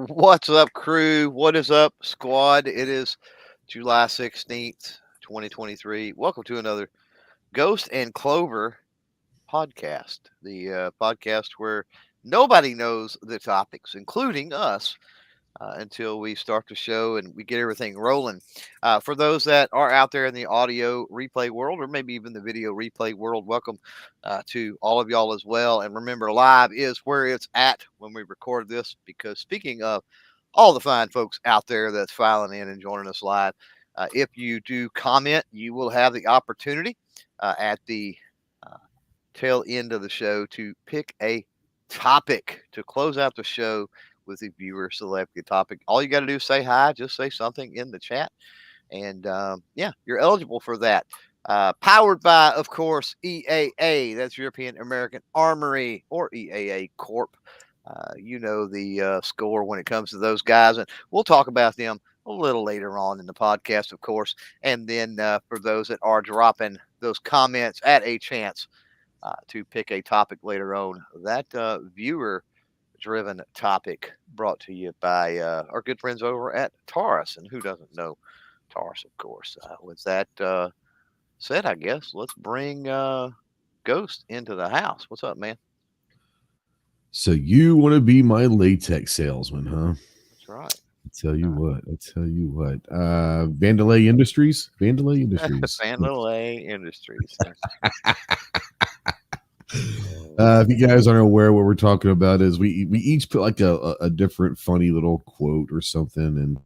What's up, crew? What is up, squad? It is July 16th, 2023. Welcome to another Ghost and Clover podcast, the podcast where nobody knows the topics, including us, until we start the show and we get everything rolling. For those that are out there in the audio replay world, or maybe even the video replay world, welcome to all of y'all as well. And remember, live is where it's at when we record this, because speaking of all the fine folks out there that's filing in and joining us live, if you do comment, you will have the opportunity at the uh, tail end of the show to pick a topic to close out the show with the viewer selected topic. All you got to do is say hi, just say something in the chat, and yeah, you're eligible for that. Powered by, of course, EAA. That's European American Armory, or EAA Corp. You know the score when it comes to those guys, and we'll talk about them a little later on in the podcast, of course. And then for those that are dropping those comments at a chance to pick a topic later on, that viewer driven topic brought to you by our good friends over at Taurus. And who doesn't know Taurus, of course? With that said, I guess let's bring Ghost into the house. What's up, man? So you want to be my latex salesman, huh? That's right. I tell you what. Vandalay Industries. Vandalay Industries. If you guys aren't aware, what we're talking about is we each put like a different funny little quote or something, and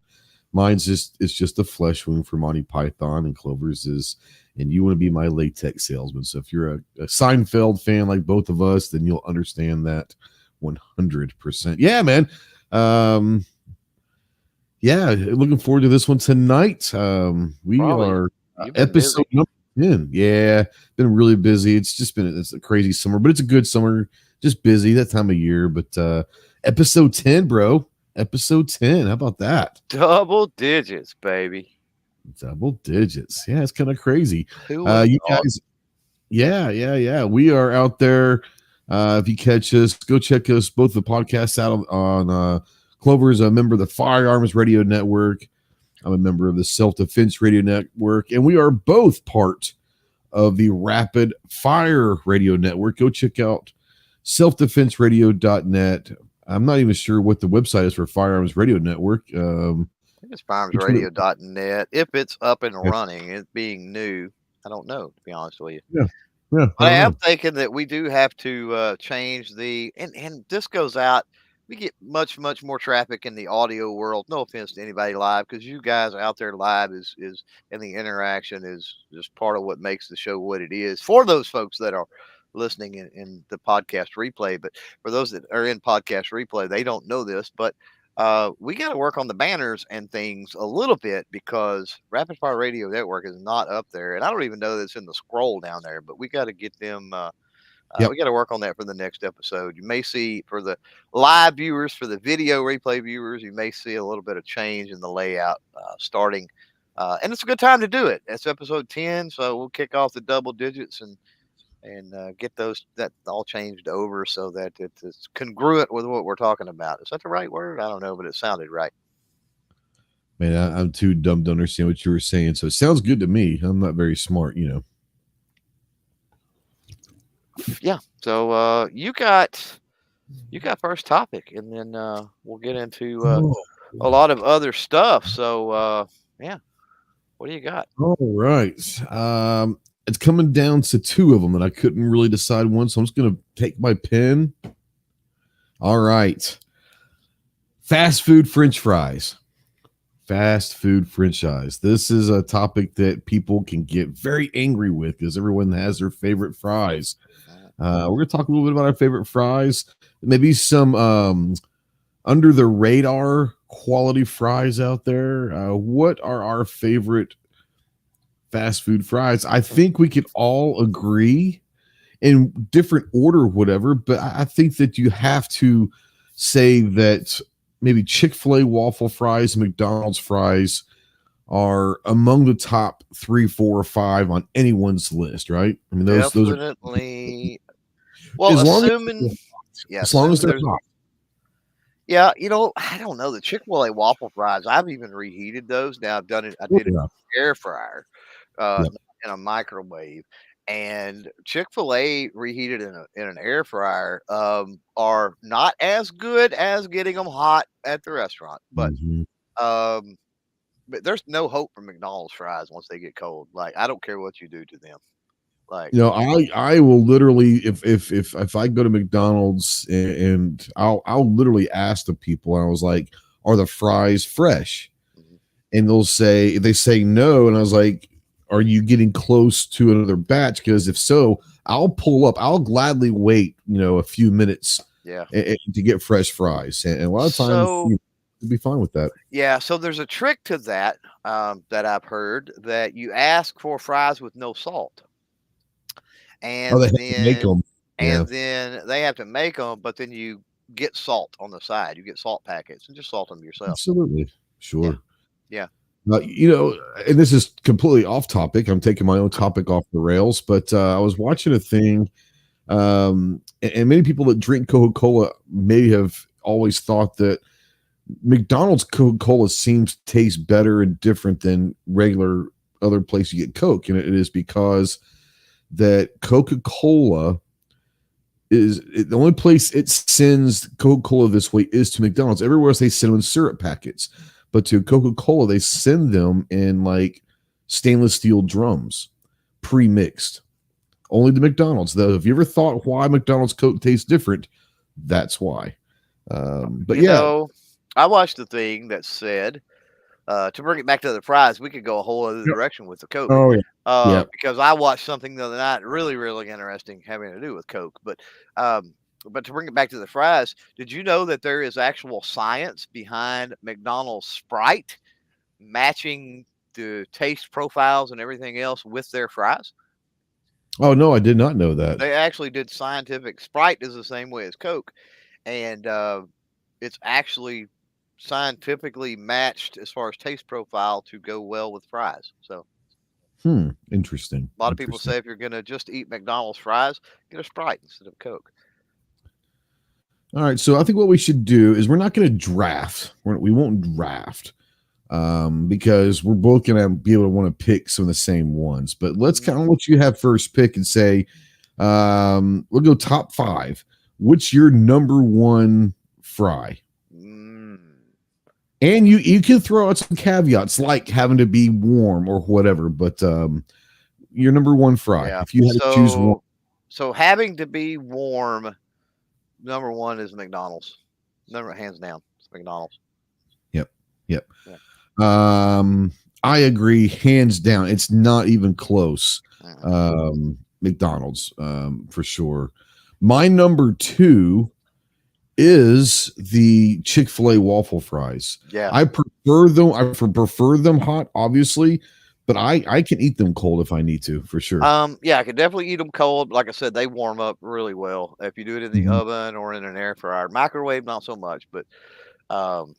mine's just a flesh wound for Monty Python, and Clover's is, and you want to be my latex salesman. So if you're a Seinfeld fan like both of us, then you'll understand that 100%. Yeah, man. Yeah, looking forward to this one tonight. We Probably. Are episode number 10. Yeah, been really busy. It's a crazy summer, but it's a good summer. Just busy that time of year. But episode 10, bro. Episode 10. How about that? Double digits, baby. Double digits. Yeah, it's kind of crazy. You guys. Yeah. We are out there. If you catch us, go check us both the podcasts out on Clover's a member of the Firearms Radio Network. I'm a member of the Self-Defense Radio Network, and we are both part of the Rapid Fire Radio Network. Go check out selfdefenseradio.net. I'm not even sure what the website is for Firearms Radio Network. I think it's firearmsradio.net. If it's up and running, it being new, I don't know, to be honest with you. Yeah. But I am thinking that we do have to change and this goes out. We get much more traffic in the audio world. No offense to anybody live, because you guys out there live is and the interaction is just part of what makes the show what it is for those folks that are listening in the podcast replay. But for those that are in podcast replay, they don't know this, but we got to work on the banners and things a little bit, because Rapid Fire Radio Network is not up there, and I don't even know that it's in the scroll down there. But we got to get them. We got to work on that for the next episode. You may see, for the live viewers, for the video replay viewers, you may see a little bit of change in the layout starting. And it's a good time to do it. It's episode 10, so we'll kick off the double digits and get that all changed over so that it's congruent with what we're talking about. Is that the right word? I don't know, but it sounded right. Man, I'm too dumb to understand what you were saying, so it sounds good to me. I'm not very smart, you know. Yeah, so you got first topic, and then we'll get into a lot of other stuff. So yeah, what do you got? All right, it's coming down to two of them, and I couldn't really decide one, so I'm just gonna take my pen. All right, fast food French fries. Fast food French fries. This is a topic that people can get very angry with, because everyone has their favorite fries. We're going to talk a little bit about our favorite fries, maybe some under the radar quality fries out there. What are our favorite fast food fries? I think we could all agree in different order, whatever, but I think that you have to say that maybe Chick-fil-A waffle fries and McDonald's fries are among the top 3, 4, or 5 on anyone's list, right? I mean, those definitely. Well, as long as they're hot. Yeah, I don't know the Chick-fil-A waffle fries. I've even reheated those. Now I've done it. I Oh, did it yeah. in an air fryer, Yep. not in a microwave. And Chick-fil-A reheated in an air fryer are not as good as getting them hot at the restaurant, Mhm. um, but there's no hope for McDonald's fries once they get cold. Like I don't care what you do to them. Like I will literally if I go to McDonald's and I'll literally ask the people, and I was like, "Are the fries fresh?" mhm. And they say no, and I was like, "Are you getting close to another batch? Because if so, I'll pull up. I'll gladly wait, a few minutes Yeah. to get fresh fries, and a lot of times So you'll be fine with that. yeah, so there's a trick to that that I've heard that you ask for fries with no salt. Oh, they And have to make then them. Yeah, they have to make them, but then you get salt on the side. You get salt packets and just salt them yourself. absolutely, Yeah, sure. yeah. And this is completely off topic. I'm taking my own topic off the rails, but I was watching a thing, and many people that drink Coca-Cola may have always thought that McDonald's Coca-Cola seems to taste better and different than regular other places you get Coke, and it is because that Coca-Cola the only place it sends Coca-Cola this way is to McDonald's. Everywhere else they send them in syrup packets, but to Coca-Cola they send them in like stainless steel drums, pre-mixed. Only to McDonald's. Though, if you ever thought why McDonald's Coke tastes different, that's why. But You yeah, know, I watched the thing that said to bring it back to the fries, we could go a whole other Yep. direction with the Coke. Oh yeah, yeah. Because I watched something the other night, really, really interesting, having to do with Coke. But to bring it back to the fries, did you know that there is actual science behind McDonald's Sprite matching the taste profiles and everything else with their fries? Oh no, I did not know that. They actually did scientific. Sprite is the same way as Coke, and it's actually scientifically matched as far as taste profile to go well with fries. So Interesting. a lot of people Interesting. say if you're going to just eat McDonald's fries, get a Sprite instead of Coke. All right, so I think what we should do is we're not going to draft. We won't draft because we're both going to be able to want to pick some of the same ones. But let's kind of let you have first pick and say, we'll go top 5. What's your number one fry? Mm. And you can throw out some caveats like having to be warm or whatever, but your number one fry. Yeah. If you had to choose one. So having to be warm, number one is McDonald's. Number hands down, it's McDonald's. Yep. Yeah. I agree, hands down. It's not even close. Mhm. McDonald's, for sure. My number 2 is the Chick-fil-A waffle fries. Yeah. I prefer them. I prefer them hot, obviously, but I can eat them cold if I need to, for sure. Yeah, I could definitely eat them cold. Like I said, they warm up really well if you do it in the Mhm. oven or in an air fryer. Microwave, not so much, but um,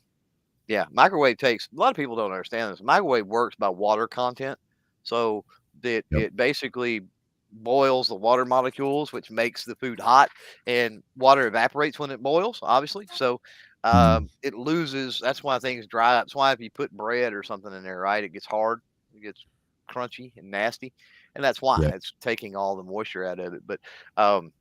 yeah, microwave takes. A lot of people don't understand this. Microwave works by water content, so that Yep. it basically boils the water molecules, which makes the food hot, and water evaporates when it boils, obviously. So it loses. That's why things dry up. That's why if you put bread or something in there, right, it gets hard, it gets crunchy and nasty, and that's why Yeah. it's taking all the moisture out of it. But um,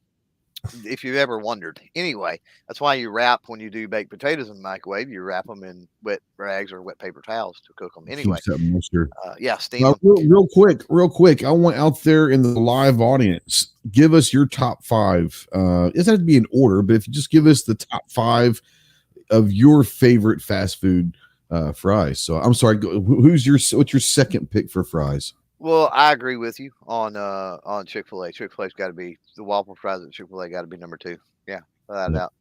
if you've ever wondered. Anyway, that's why you wrap when you do baked potatoes in the microwave. You wrap them in wet rags or wet paper towels to cook them. Anyway, Keeps that moisture. yeah, steam them. Real quick. I want out there in the live audience, give us your top 5. It doesn't have to be in order, but if you just give us the top 5 of your favorite fast food fries. So I'm sorry, what's your second pick for fries? Well, I agree with you on Chick-fil-A. Chick-fil-A's got to be the waffle fries at Chick-fil-A got to be number 2. Yeah, without a Yep. doubt.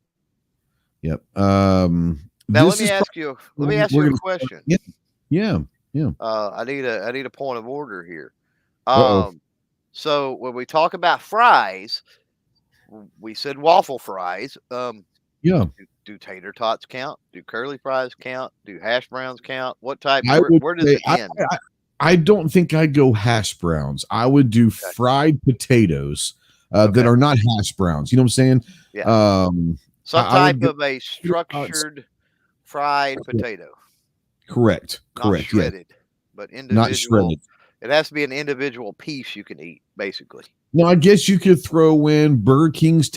Yep. Now This is let me ask we're you a gonna question. yeah. I need a point of order here. Uh-oh. So when we talk about fries, we said waffle fries. Yeah. Do tater tots count? Do curly fries count? Do hash browns count? What type? I would Where does say it end? I don't think I'd go hash browns. I would do fried potatoes that Okay. are not hash browns. You know what I'm saying? Yeah. Some I type would go of a structured fried potato, correct. not Correct. Yeah. shredded, but Not individual. shredded. It has to be an individual piece you can eat, basically. No, I guess you could throw in Burger King's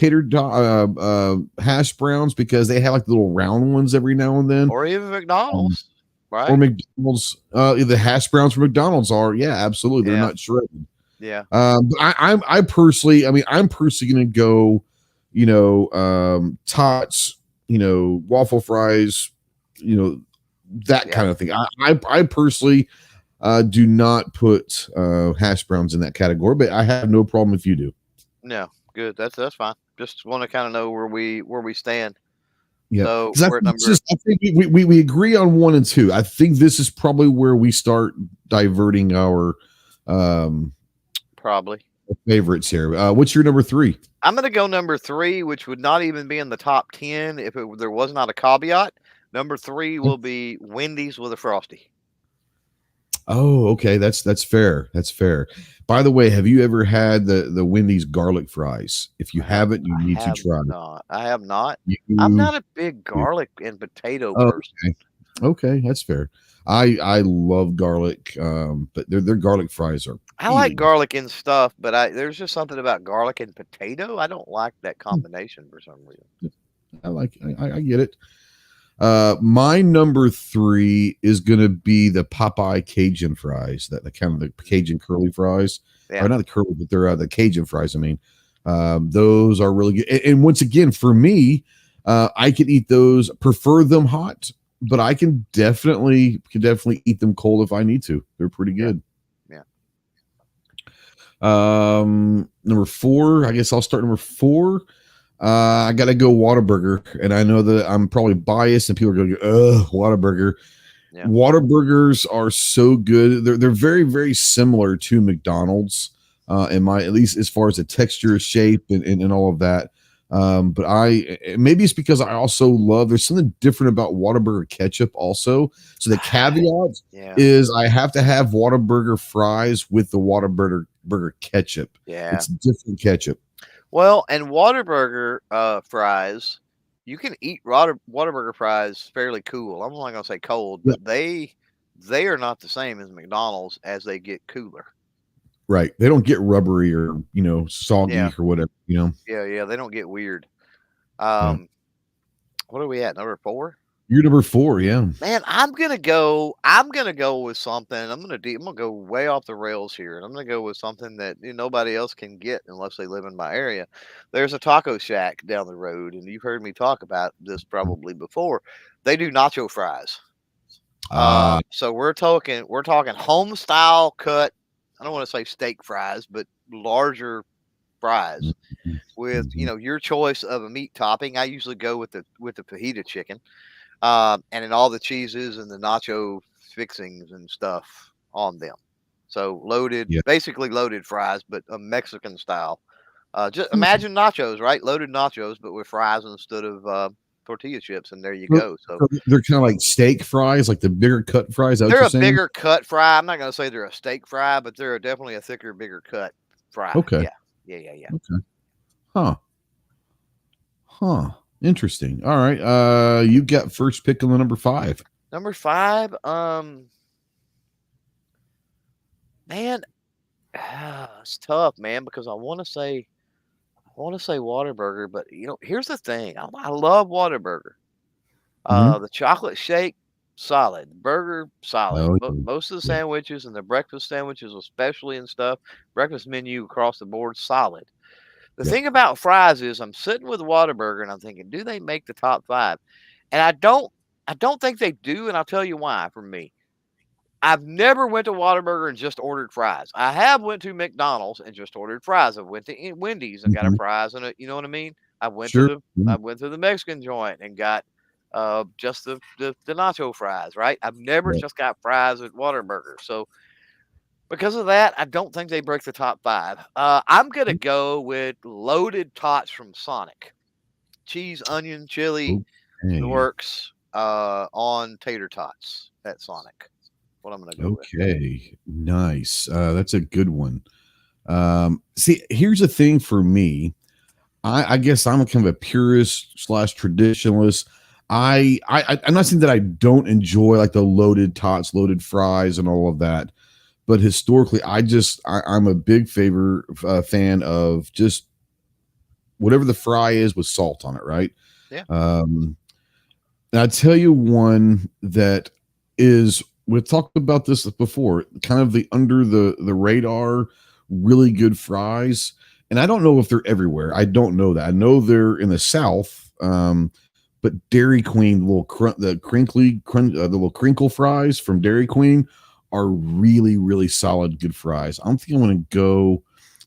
hash browns because they have like the little round ones every now and then. Or even Um, McDonald's, or right? McDonald's. The hash browns from McDonald's are, yeah, absolutely. They're Yeah, not shredded. yeah, But I personally, I'm personally going to go, tots, waffle fries, that yeah. kind of thing. I personally do not put hash browns in that category, but I have no problem if you do. No, good. That's fine. Just want to kind of know where we stand. Yeah, So because we're at number I think we agree on 1 and 2. I think this is probably where we start diverting our probably. favorites here. What's your number 3? I'm going to go number 3, which would not even be in the top 10 if there was not a caveat. Number 3 will be Wendy's with a Frosty. Oh, okay. That's fair. That's fair. By the way, have you ever had the Wendy's garlic fries? If you haven't, you need to try it. I have not. You, I'm not a big garlic and potato oh, person. okay. Okay, that's fair. I love garlic, but their garlic fries are. I like garlic and stuff, but there's just something about garlic and potato. I don't like that combination for some reason. I get it. My number 3 is gonna be the Popeye Cajun fries, that the kind of the Cajun curly fries. Yeah. Or not the curly, but they're the Cajun fries. I mean, those are really good. And once again, for me, I can eat those, prefer them hot, but I can definitely eat them cold if I need to. They're pretty good. Yeah. Number 4, I guess I'll start number 4. I gotta go Whataburger, and I know that I'm probably biased, and people are going to go, "Ugh, Whataburger." Yeah. Whataburgers are so good. They're very, very similar to McDonald's, at least as far as the texture, shape, and all of that. But maybe it's because I also love. There's something different about Whataburger ketchup, also. So the caveat is I have to have Whataburger fries with the Whataburger ketchup. Yeah, it's different ketchup. Well, and Whataburger fries, you can eat Whataburger fries fairly cool. I'm not going to say cold, but they are not the same as McDonald's as they get cooler. Right. They don't get rubbery or, soggy or whatever, Yeah, they don't get weird. What are we at? Number 4? You're number 4, yeah. Man, I'm gonna go with something. I'm gonna go way off the rails here, and I'm gonna go with something that nobody else can get unless they live in my area. There's a taco shack down the road, and you've heard me talk about this probably before. They do nacho fries. So we're talking home style cut. I don't want to say steak fries, but larger fries with your choice of a meat topping. I usually go with the fajita chicken. And then all the cheeses and the nacho fixings and stuff on them. So basically loaded fries, but a Mexican style. Just imagine nachos, right? Loaded nachos, but with fries instead of tortilla chips, and there you go. So they're kind of like steak fries, like the bigger cut fries. They're a bigger cut fry. I'm not going to say they're a steak fry, but they're definitely a thicker, bigger cut fry. Okay. Yeah. Okay. Huh. Interesting. All right. You got first pick on the number 5. Number 5. Man, it's tough, man, because I want to say Whataburger, but here's the thing. I love Whataburger. The chocolate shake, solid. Burger, solid. Most of the sandwiches and the breakfast sandwiches, especially and stuff, breakfast menu across the board, solid. The thing about fries is I'm sitting with Whataburger and I'm thinking, do they make the top 5? And I don't think they do, and I'll tell you why. For me, I've never went to Whataburger and just ordered fries. I have went to McDonald's and just ordered fries. I went to Wendy's and got a fries and you know what I mean? I went to the Mexican joint and got just the nacho fries, right? I've never just got fries at Whataburger. So because of that, I don't think they break the top 5. I'm going to go with loaded tots from Sonic. Cheese, onion, chili, the works on tater tots at Sonic. What I'm going to go with. Okay, nice. That's a good one. See, here's the thing for me. I guess I'm a kind of a purist slash traditionalist. I'm not saying that I don't enjoy like the loaded tots, loaded fries, and all of that, but historically, I'm a big fan of just whatever the fry is with salt on it, right? Yeah. And I tell you one that is, we've talked about this before, kind of the under the radar, really good fries. And I don't know if they're everywhere. I don't know that. I know they're in the South, but Dairy Queen, the little crinkle fries from Dairy Queen are really, really solid, good fries. I'm thinking I'm going to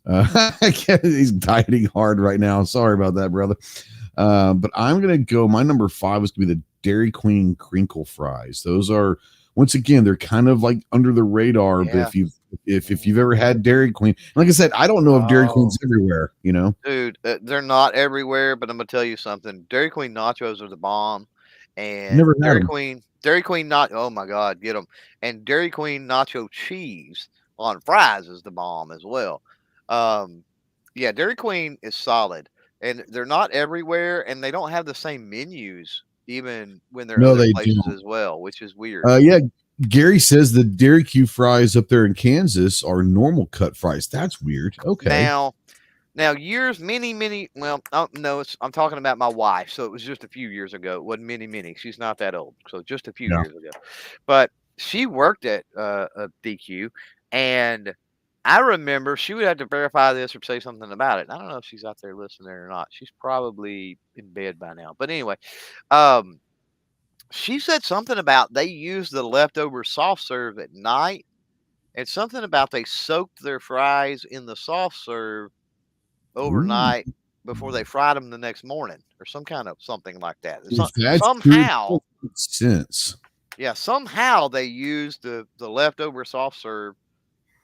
go. He's dieting hard right now. Sorry about that, brother. But I'm going to go. My number 5 is going to be the Dairy Queen crinkle fries. Those are, once again, they're kind of like under the radar. Yeah. But if you've ever had Dairy Queen, like I said, I don't know if Dairy Queen's everywhere. Dude, they're not everywhere. But I'm gonna tell you something. Dairy Queen nachos are the bomb, and Never had Dairy them. Queen, Dairy Queen not. Oh my God, get them! And Dairy Queen nacho cheese on fries is the bomb as well. Yeah, Dairy Queen is solid, and they're not everywhere, and they don't have the same menus even when they're No, other they places don't. as well, which is weird. Yeah, Gary says the Dairy Q fries up there in Kansas are normal cut fries. That's weird. Okay. Now, years, many, well, no, I'm talking about my wife. So it was just a few years ago. It wasn't many. She's not that old. So just a few Yeah. years ago. But she worked at a DQ. And I remember she would have to verify this or say something about it. I don't know if she's out there listening or not. She's probably in bed by now. But anyway, um, she said something about they use the leftover soft serve at night. And something about they soaked their fries in the soft serve Ooh, overnight before they fried them the next morning or some kind of something like that. if that's true, Somehow, that makes sense. yeah, somehow they used the leftover soft serve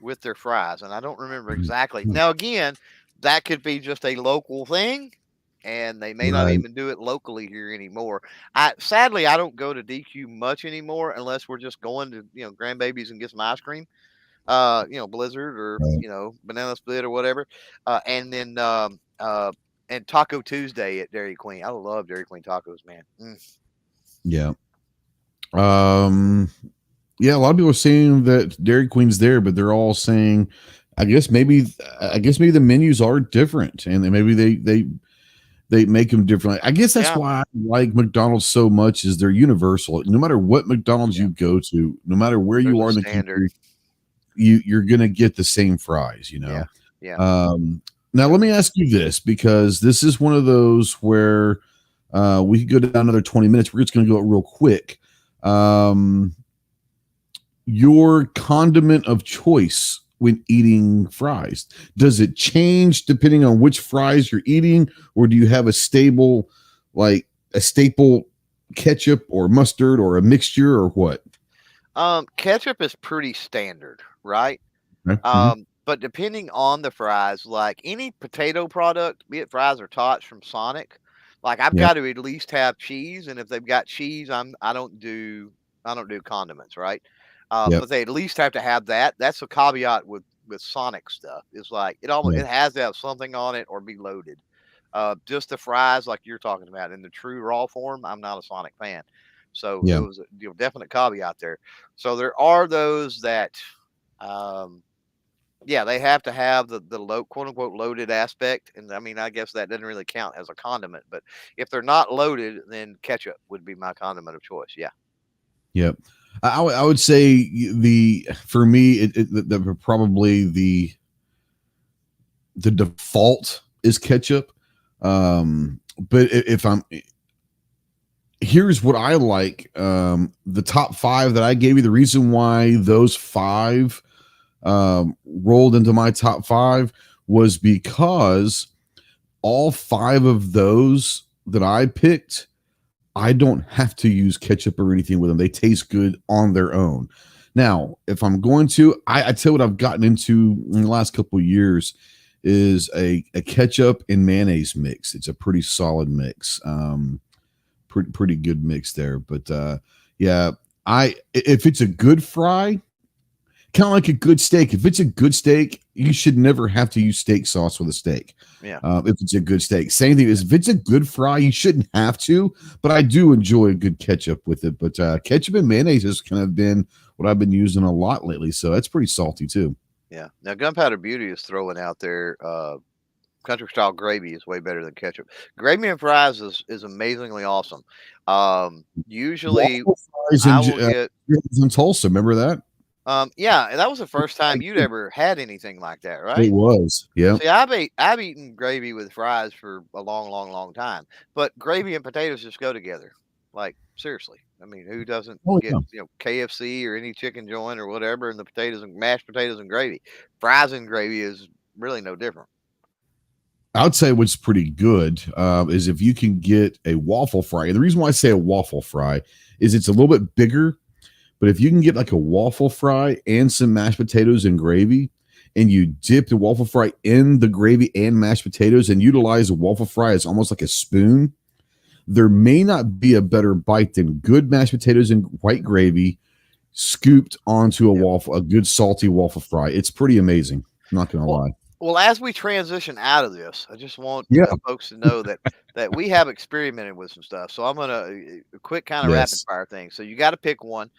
with their fries, and I don't remember exactly. Now, again, that could be just a local thing, and they may not Right. even do it locally here anymore. Sadly I don't go to DQ much anymore unless we're just going to grandbabies and get some ice cream, Blizzard or Right. Banana Split or whatever, and then and Taco Tuesday at Dairy Queen. I love Dairy Queen tacos, man. Yeah. Yeah, a lot of people are saying that Dairy Queen's there, but they're all saying, I guess maybe the menus are different, and maybe they make them different. I guess that's Yeah, why I like McDonald's so much, is they're universal. No matter what McDonald's yeah. you go to, no matter where There's you a are in the standard. country, you're gonna get the same fries. Yeah, yeah, Now yeah. let me ask you this, because this is one of those where we could go down another 20 minutes. We're just gonna go real quick. Your condiment of choice when eating fries, does it change depending on which fries you're eating, or do you have a staple ketchup or mustard or a mixture, or what? Ketchup is pretty standard, right? Okay. Mhm. But depending on the fries, like any potato product, be it fries or tots from Sonic, like I've Yeah. got to at least have cheese, and if they've got cheese, I don't do condiments, right? Yep. But they at least have to have that. That's a caveat with Sonic stuff. It's like Yeah. it has to have something on it or be loaded. Just the fries, like you're talking about, in the true raw form, I'm not a Sonic fan. So it Yeah. was a definite caveat there. So there are those that, um, yeah, they have to have the low, quote unquote loaded aspect, and I mean, I guess that doesn't really count as a condiment. But if they're not loaded, then ketchup would be my condiment of choice. Yeah, Yep. I would say for me probably the default is ketchup. But if I'm here's what I like. The top 5 that I gave you, the reason why those 5 rolled into my top 5 was because all 5 of those that I picked, I don't have to use ketchup or anything with them. They taste good on their own. Now, if I'm going to, I tell you what I've gotten into in the last couple of years is a ketchup and mayonnaise mix. It's a pretty solid mix. Pretty good mix there. But yeah, if it's a good fry, kind of like a good steak. If it's a good steak, you should never have to use steak sauce with a steak. Yeah. If it's a good steak. Same thing is if it's a good fry, you shouldn't have to. But I do enjoy a good ketchup with it. But ketchup and mayonnaise has kind of been what I've been using a lot lately. So that's pretty salty too. Yeah. Now, Gunpowder Beauty is throwing out there country style gravy is way better than ketchup. Gravy and fries is amazingly awesome. Usually, Waffle fries I will get. in Tulsa. Remember that? Yeah, that was the first time you'd ever had anything like that, right? It was. Yeah. See, I've eaten gravy with fries for a long, long, long time, but gravy and potatoes just go together. Like seriously, I mean, who doesn't get KFC or any chicken joint or whatever, and the potatoes and mashed potatoes and gravy, fries and gravy is really no different. I would say what's pretty good is if you can get a waffle fry. And the reason why I say a waffle fry is it's a little bit bigger, but if you can get like a waffle fry and some mashed potatoes and gravy, and you dip the waffle fry in the gravy and mashed potatoes and utilize a waffle fry as almost like a spoon, there may not be a better bite than good mashed potatoes and white gravy scooped onto a good salty waffle fry. It's pretty amazing. I'm not going to lie. Well, as we transition out of this, I just want folks to know that we have experimented with some stuff. So I'm gonna a quick kind of rapid fire thing. So you got to pick one.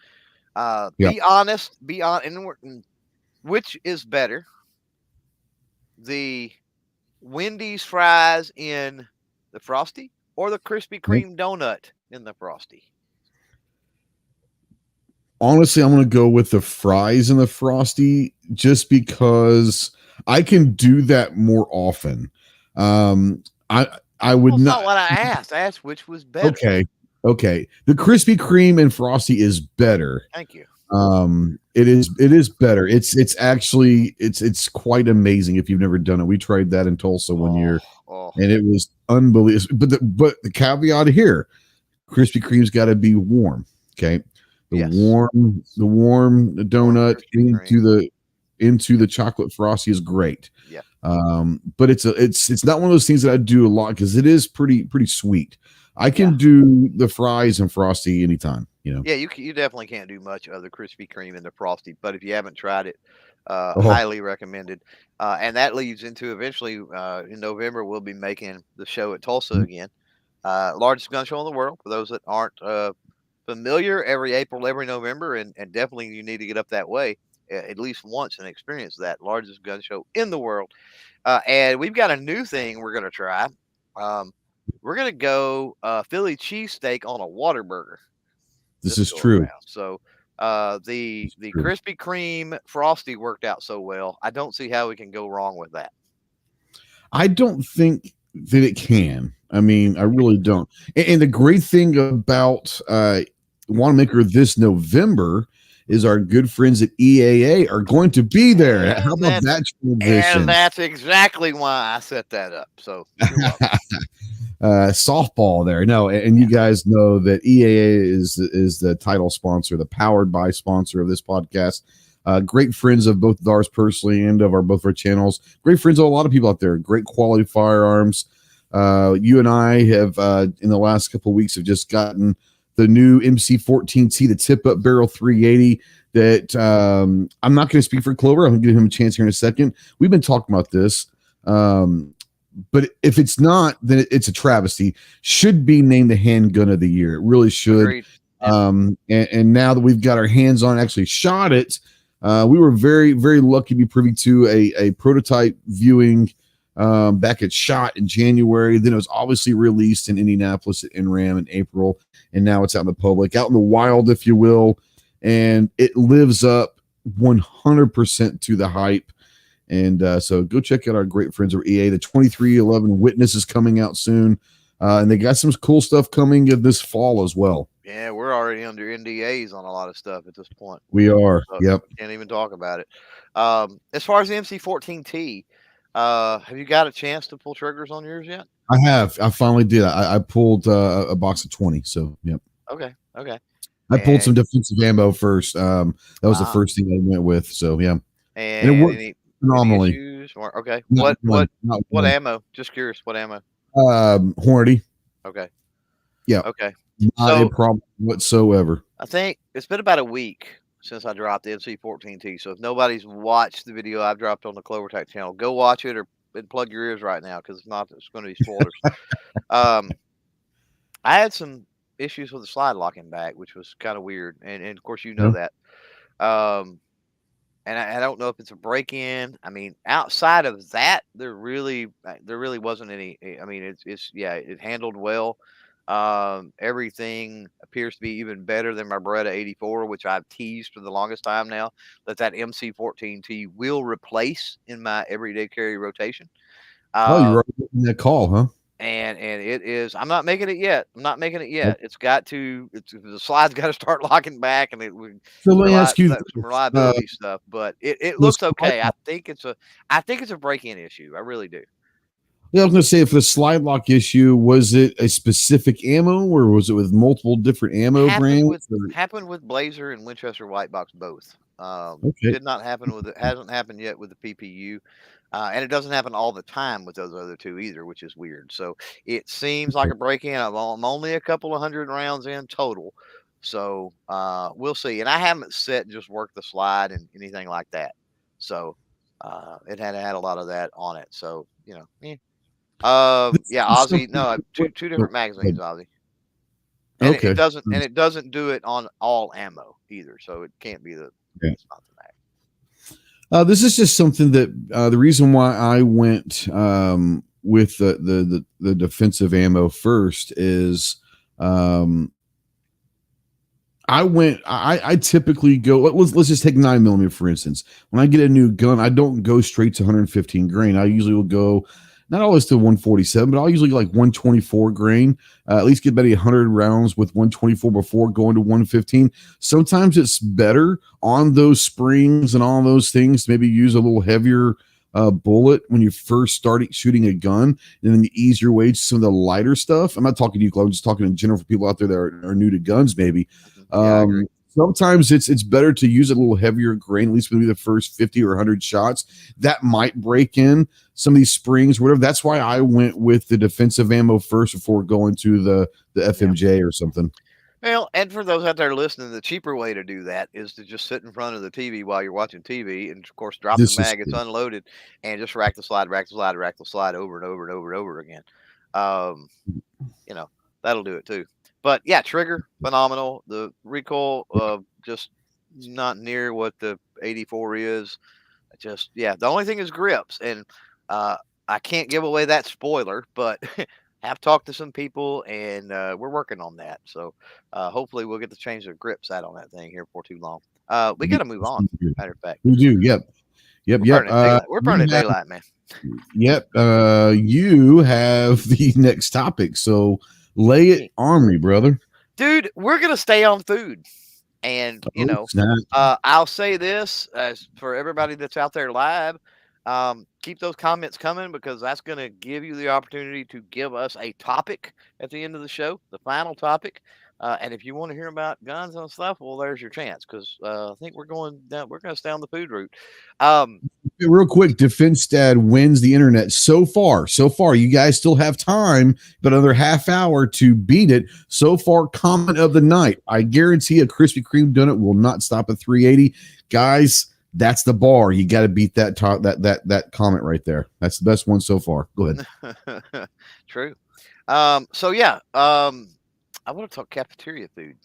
Be honest. And which is better, the Wendy's fries in the Frosty or the Krispy Kreme donut in the Frosty? Honestly, I'm going to go with the fries in the Frosty just because I can do that more often. I would That's not. not what I asked. I asked which was better. Okay. The Krispy Kreme and Frosty is better. Thank you. It is better. It's actually it's quite amazing if you've never done it. We tried that in Tulsa one year, and it was unbelievable. But the caveat here, Krispy Kreme's got to be warm. Okay, the warm donut into the chocolate Frosty is great. Yeah. But it's not one of those things that I do a lot because it is pretty sweet. I can do the fries and Frosty anytime. Yeah, you definitely can't do much of the Krispy Kreme and the Frosty, but if you haven't tried it, highly recommended. And that leads into eventually in November we'll be making the show at Tulsa again, largest gun show in the world. For those that aren't familiar, every April, every November, and definitely you need to get up that way at least once and experience that largest gun show in the world. And we've got a new thing we're going to try. We're going to go Philly cheesesteak on a Whataburger. This is true. Around. So the Krispy Kreme Frosty worked out so well. I don't see how we can go wrong with that. I don't think that it can. I mean, I really don't. And the great thing about Wanamaker this November is our good friends at EAA are going to be there. How about that transition? And that's exactly why I set that up. So softball there. No, and you guys know that EAA is the title sponsor, the powered by sponsor of this podcast. Great friends of both ours personally and of both our channels. Great friends of a lot of people out there. Great quality firearms. You and I have in the last couple of weeks have just gotten the new MC14T, the tip-up barrel 380 that I'm not going to speak for Clover. I'm going to give him a chance here in a second. We've been talking about this. But if it's not, then it's a travesty. Should be named the handgun of the year. It really should. And now that we've got our hands on, actually shot it, we were very, very lucky to be privy to a prototype viewing back at SHOT in January. Then it was obviously released in Indianapolis at NRAM in April, and now it's out in the public, out in the wild, if you will, and it lives up 100% to the hype. And so go check out our great friends over EA. The 2311 Witness is coming out soon, and they got some cool stuff coming this fall as well. Yeah, we're already under NDAs on a lot of stuff at this point. We are. So can't even talk about it. As far as the MC14T, have you got a chance to pull triggers on yours yet? I have. I finally did. I pulled a box of 20. So, yep. Okay. I pulled some defensive ammo first. That was the first thing I went with. So, yeah. And it worked phenomenally. Okay. What ammo? Just curious. What ammo? Hornady. Okay. Yeah. Okay. Not a problem whatsoever. I think it's been about a week since I dropped the NC14T. So if nobody's watched the video I've dropped on the CloverTac channel, go watch it or and plug your ears right now because if not, it's going to be spoilers. um, I had some issues with the slide locking back, which was kind of weird, and of course you know Yeah. that. Um, and I don't know if it's a break in. I mean, outside of that, there really wasn't any. I mean, it's yeah, it handled well. Everything appears to be even better than my Beretta 84, which I've teased for the longest time now that MC14T will replace in my everyday carry rotation. Oh, you're Um, already getting that call, huh? and it is. I'm not making it yet. I'm not making it Okay. yet. It's got to. It's the slide's got to start locking back, and it would So let me ask you some this. reliability stuff. But it The looks slide okay. lock, I think it's a break-in issue. I really do. yeah, I was going to say, for the slide lock issue, was it a specific ammo or was it with multiple different ammo brands? Or? Happened with Blazer and Winchester White Box both. Okay. Did not happen with it. Hasn't happened yet with the PPU. And it doesn't happen all the time with those other two either, which is weird. So it seems like a break in. I'm only a couple of hundred rounds in total. So we'll see. And I haven't set just work the slide and anything like that. So it had a lot of that on it. So, you know, This yeah, is Ozzy. something. No, two different magazines, Ozzy. And Okay. it doesn't do it on all ammo either. So it can't be the Yeah. it's not the mag. This is just something that the reason why I went with the defensive ammo first is I typically go, let's just take 9mm for instance. When I get a new gun, I don't go straight to 115 grain. I usually will go not always to 147, but I'll usually like 124 grain. At least get maybe 100 rounds with 124 before going to 115. Sometimes it's better on those springs and all those things to maybe use a little heavier bullet when you first start shooting a gun, and then you ease your way to some of the lighter stuff. I'm not talking to you, Claude. I'm just talking in general for people out there that are new to guns, maybe. Yeah, I agree. Sometimes it's better to use a little heavier grain, at least maybe the first 50 or 100 shots. That might break in some of these springs, whatever. That's why I went with the defensive ammo first before going to the FMJ or something. Well, and for those out there listening, the cheaper way to do that is to just sit in front of the TV while you're watching TV, and of course, drop This the is mag. It's unloaded, and just rack the slide, rack the slide, rack the slide over and over and over and over again. Um, you know, that'll do it too. But yeah, trigger phenomenal. The recoil, just not near what the 84 is. Just yeah, the only thing is grips, and I can't give away that spoiler, but have talked to some people, and we're working on that. So hopefully we'll get to change the grips out on that thing here before too long. We got to move on. Matter of fact, we do. Yep. we're burning daylight, man. Yep. You have the next topic, so lay it on me, brother. Dude, we're gonna stay on food. And I'll say this as for everybody that's out there live, keep those comments coming because that's going to give you the opportunity to give us a topic at the end of the show, the final topic. And if you want to hear about guns and stuff, well, there's your chance because I think we're going to stay on the food route. Real quick, Defense Dad wins the internet so far. You guys still have time, but another half hour to beat it. So far, comment of the night. I guarantee a Krispy Kreme donut will not stop at 380. Guys, that's the bar. You got to beat that comment right there. That's the best one so far. Go ahead. True. So yeah, I want to talk cafeteria food.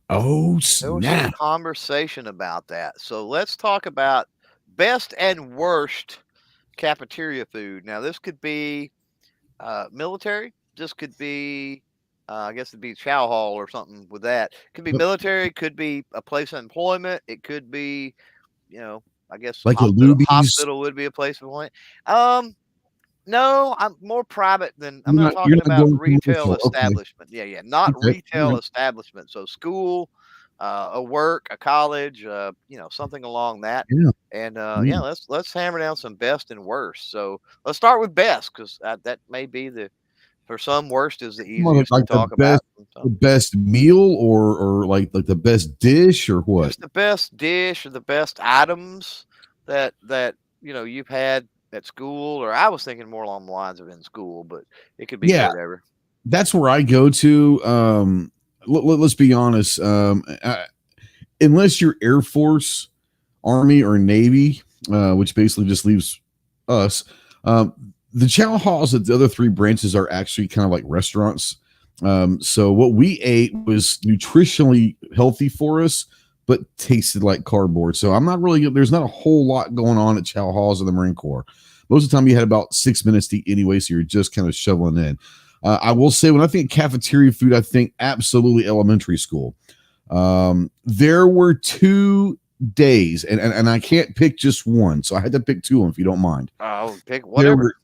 Oh, There was snap. some conversation about that. So let's talk about best and worst cafeteria food. Now, this could be military. This could be, I guess it'd be chow hall or something with that. Could be military. Could be a place of employment. It could be, I guess like hospital would be a place of employment. No, I'm more private than I'm not talking about retail establishment. Okay. Yeah, not retail establishment. So school, a work, a college, something along that. Yeah. And let's hammer down some best and worst. So let's start with best because that may be for some worst is the easiest to talk about. The best meal or like the best dish or what? Just the best dish or the best items that you've had at school, or I was thinking more along the lines of in school, but it could be whatever. That's where I go to. Let's be honest. unless you're Air Force, Army, or Navy, which basically just leaves us. The chow halls at the other three branches are actually kind of like restaurants. So what we ate was nutritionally healthy for us, but tasted like cardboard. So there's not a whole lot going on at chow halls of the Marine Corps. Most of the time you had about 6 minutes to eat anyway, so you're just kind of shoveling in. I will say, when I think cafeteria food, I think absolutely elementary school. There were 2 days, and I can't pick just one, so I had to pick 2 of them, if you don't mind. Oh, pick whatever.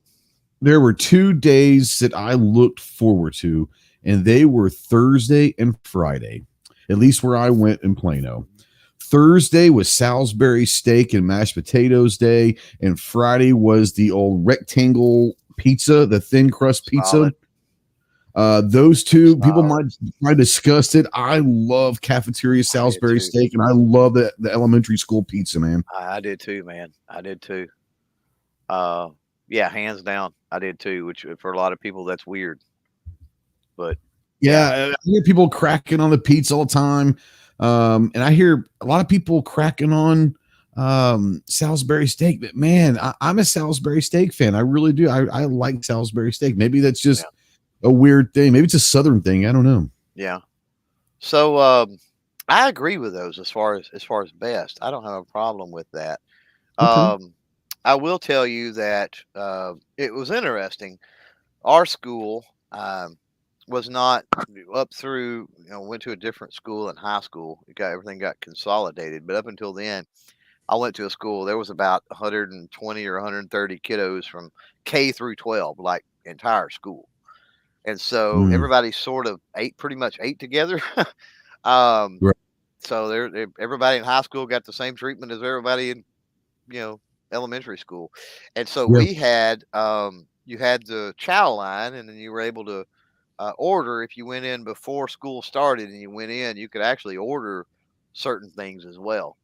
There were 2 days that I looked forward to, and they were Thursday and Friday, at least where I went in Plano. Thursday was Salisbury steak and mashed potatoes day, and Friday was the old rectangle pizza, the thin crust pizza. Those 2 people might discuss it. I love cafeteria Salisbury steak, and I love the elementary school pizza, man. I did too, man. I did too. Yeah, hands down, I did too. Which for a lot of people, that's weird. But yeah, I hear people cracking on the pizza all the time, and I hear a lot of people cracking on Salisbury steak. But man, I'm a Salisbury steak fan. I really do. I like Salisbury steak. Maybe that's just a weird thing. Maybe it's a Southern thing. I don't know. Yeah. So I agree with those as far as best. I don't have a problem with that. Okay. I will tell you that it was interesting. Our school was not up through, went to a different school in high school. Everything got consolidated. But up until then, I went to a school. There was about 120 or 130 kiddos from K through 12, like entire school. And so everybody sort of pretty much ate together. Right. So everybody in high school got the same treatment as everybody in, elementary school. And so we had, you had the chow line, and then you were able to order. If you went in before school started and you went in, you could actually order certain things as well.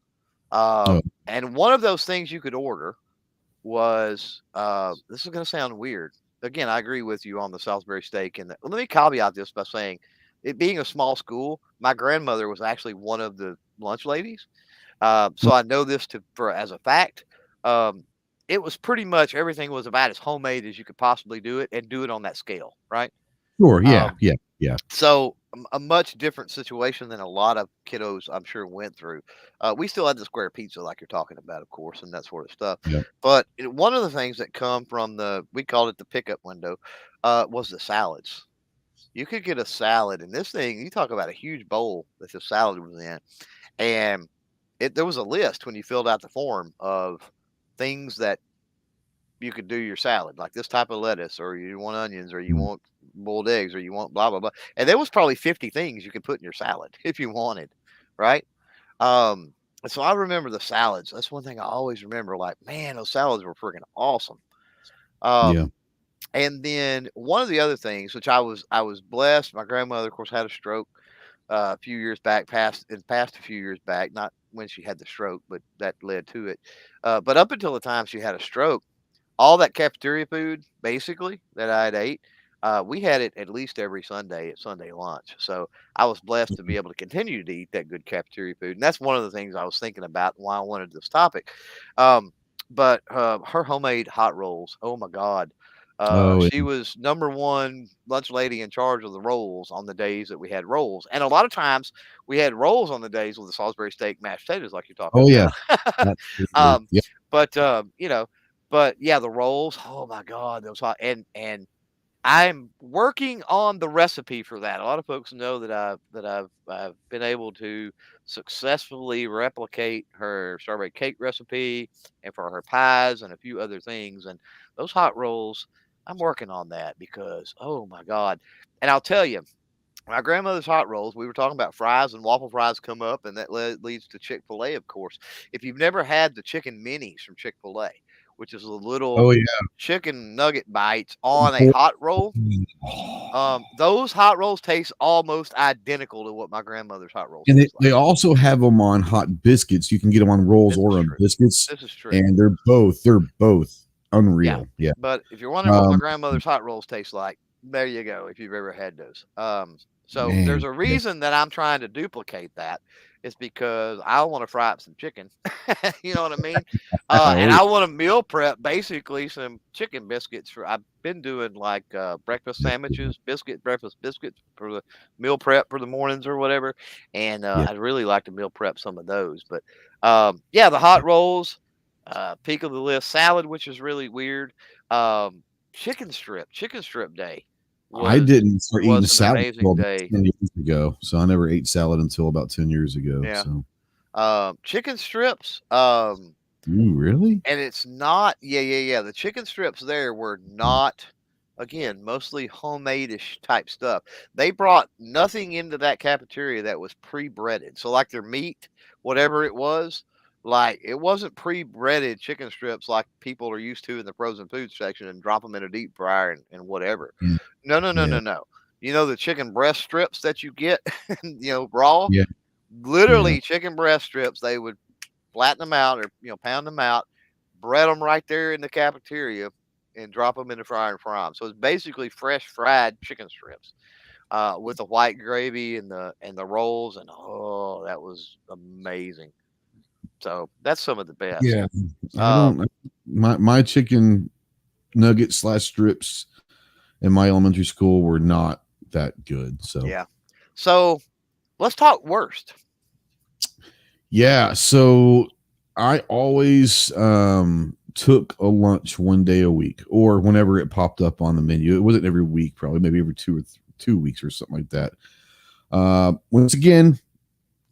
And one of those things you could order was, this is going to sound weird. Again, I agree with you on the Salisbury steak. And let me caveat this by saying, it being a small school, my grandmother was actually one of the lunch ladies. So I know this as a fact. It was pretty much everything was about as homemade as you could possibly do it, and do it on that scale, right? Sure. Yeah. So a much different situation than a lot of kiddos, I'm sure, went through. We still had the square pizza like you're talking about, of course, and that sort of stuff. Yeah. But one of the things that come from we called it the pickup window, was the salads. You could get a salad, and this thing, you talk about a huge bowl that the salad was in. And there was a list when you filled out the form of things that you could do your salad, like this type of lettuce, or you want onions, or you want boiled eggs, or you want blah, blah, blah. And there was probably 50 things you could put in your salad if you wanted, right? So I remember the salads. That's one thing I always remember, like, man, those salads were freaking awesome. And then one of the other things, which I was blessed, my grandmother, of course, had a stroke a few years back, passed a few years back, not when she had the stroke, but that led to it. But up until the time she had a stroke, all that cafeteria food, basically, that I had ate, we had it at least every Sunday at Sunday lunch. So I was blessed to be able to continue to eat that good cafeteria food. And that's one of the things I was thinking about why I wanted this topic. But her homemade hot rolls, oh my God. She was number one lunch lady in charge of the rolls on the days that we had rolls. And a lot of times we had rolls on the days with the Salisbury steak mashed potatoes, like you're talking about. But yeah, the rolls, oh my God, those hot. And I'm working on the recipe for that. A lot of folks know that I've been able to successfully replicate her strawberry cake recipe, and for her pies and a few other things. And those hot rolls, I'm working on that because, oh my God. And I'll tell you, my grandmother's hot rolls, we were talking about fries, and waffle fries come up, and that leads to Chick-fil-A, of course. If you've never had the chicken minis from Chick-fil-A, which is a little chicken nugget bites on a hot roll, those hot rolls taste almost identical to what my grandmother's hot rolls taste like. They also have them on hot biscuits. You can get them on rolls or on biscuits. This is true. And they're both unreal. Yeah. But if you're wondering what my grandmother's hot rolls taste like, there you go, if you've ever had those. So there's Man, a yeah. reason that I'm trying to duplicate that. It's because I want to fry up some chicken. You know what I mean? And Oh, I want to meal prep basically some chicken biscuits for. I've been doing like breakfast sandwiches, breakfast biscuits for the meal prep for the mornings or whatever. And yeah. I'd really like to meal prep some of those. But yeah, the hot rolls, peak of the list salad, which is really weird. Um, chicken strip day I was didn't start eating was an salad until amazing about day. 10 years ago. So I never ate salad until about 10 years ago. Yeah. So, Chicken strips. ooh, really? And it's not, yeah. The chicken strips there were not, again, mostly homemade-ish type stuff. They brought nothing into that cafeteria that was pre-breaded. So like their meat, whatever it was, like it wasn't pre-breaded chicken strips like people are used to in the frozen food section and drop them in a deep fryer and whatever. Mm, No, no, no, yeah. no, no. You know the chicken breast strips that you get, raw? Yeah. Yeah. Literally chicken breast strips, they would flatten them out or pound them out, bread them right there in the cafeteria, and drop them in the fryer and fry them. So it's basically fresh fried chicken strips with the white gravy and the rolls, and oh, that was amazing. So that's some of the best. Yeah. I Um, don't, my chicken nuggets slash strips in my elementary school were not that good. So, yeah. So let's talk worst. yeah. So I always took a lunch one day a week or whenever it popped up on the menu. It wasn't every week, probably maybe every 2 weeks or something like that. Once again,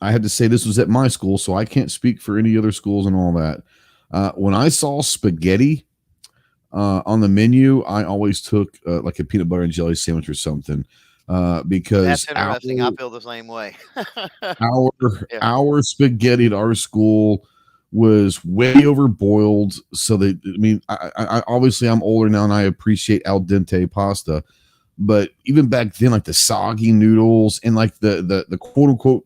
I had to say this was at my school, so I can't speak for any other schools and all that. When I saw spaghetti on the menu, I always took like a peanut butter and jelly sandwich or something because That's interesting. I feel the same way. our Yeah. our spaghetti at our school was way overboiled. So they, I mean, I obviously I'm older now and I appreciate al dente pasta, but even back then, like the soggy noodles and like the quote unquote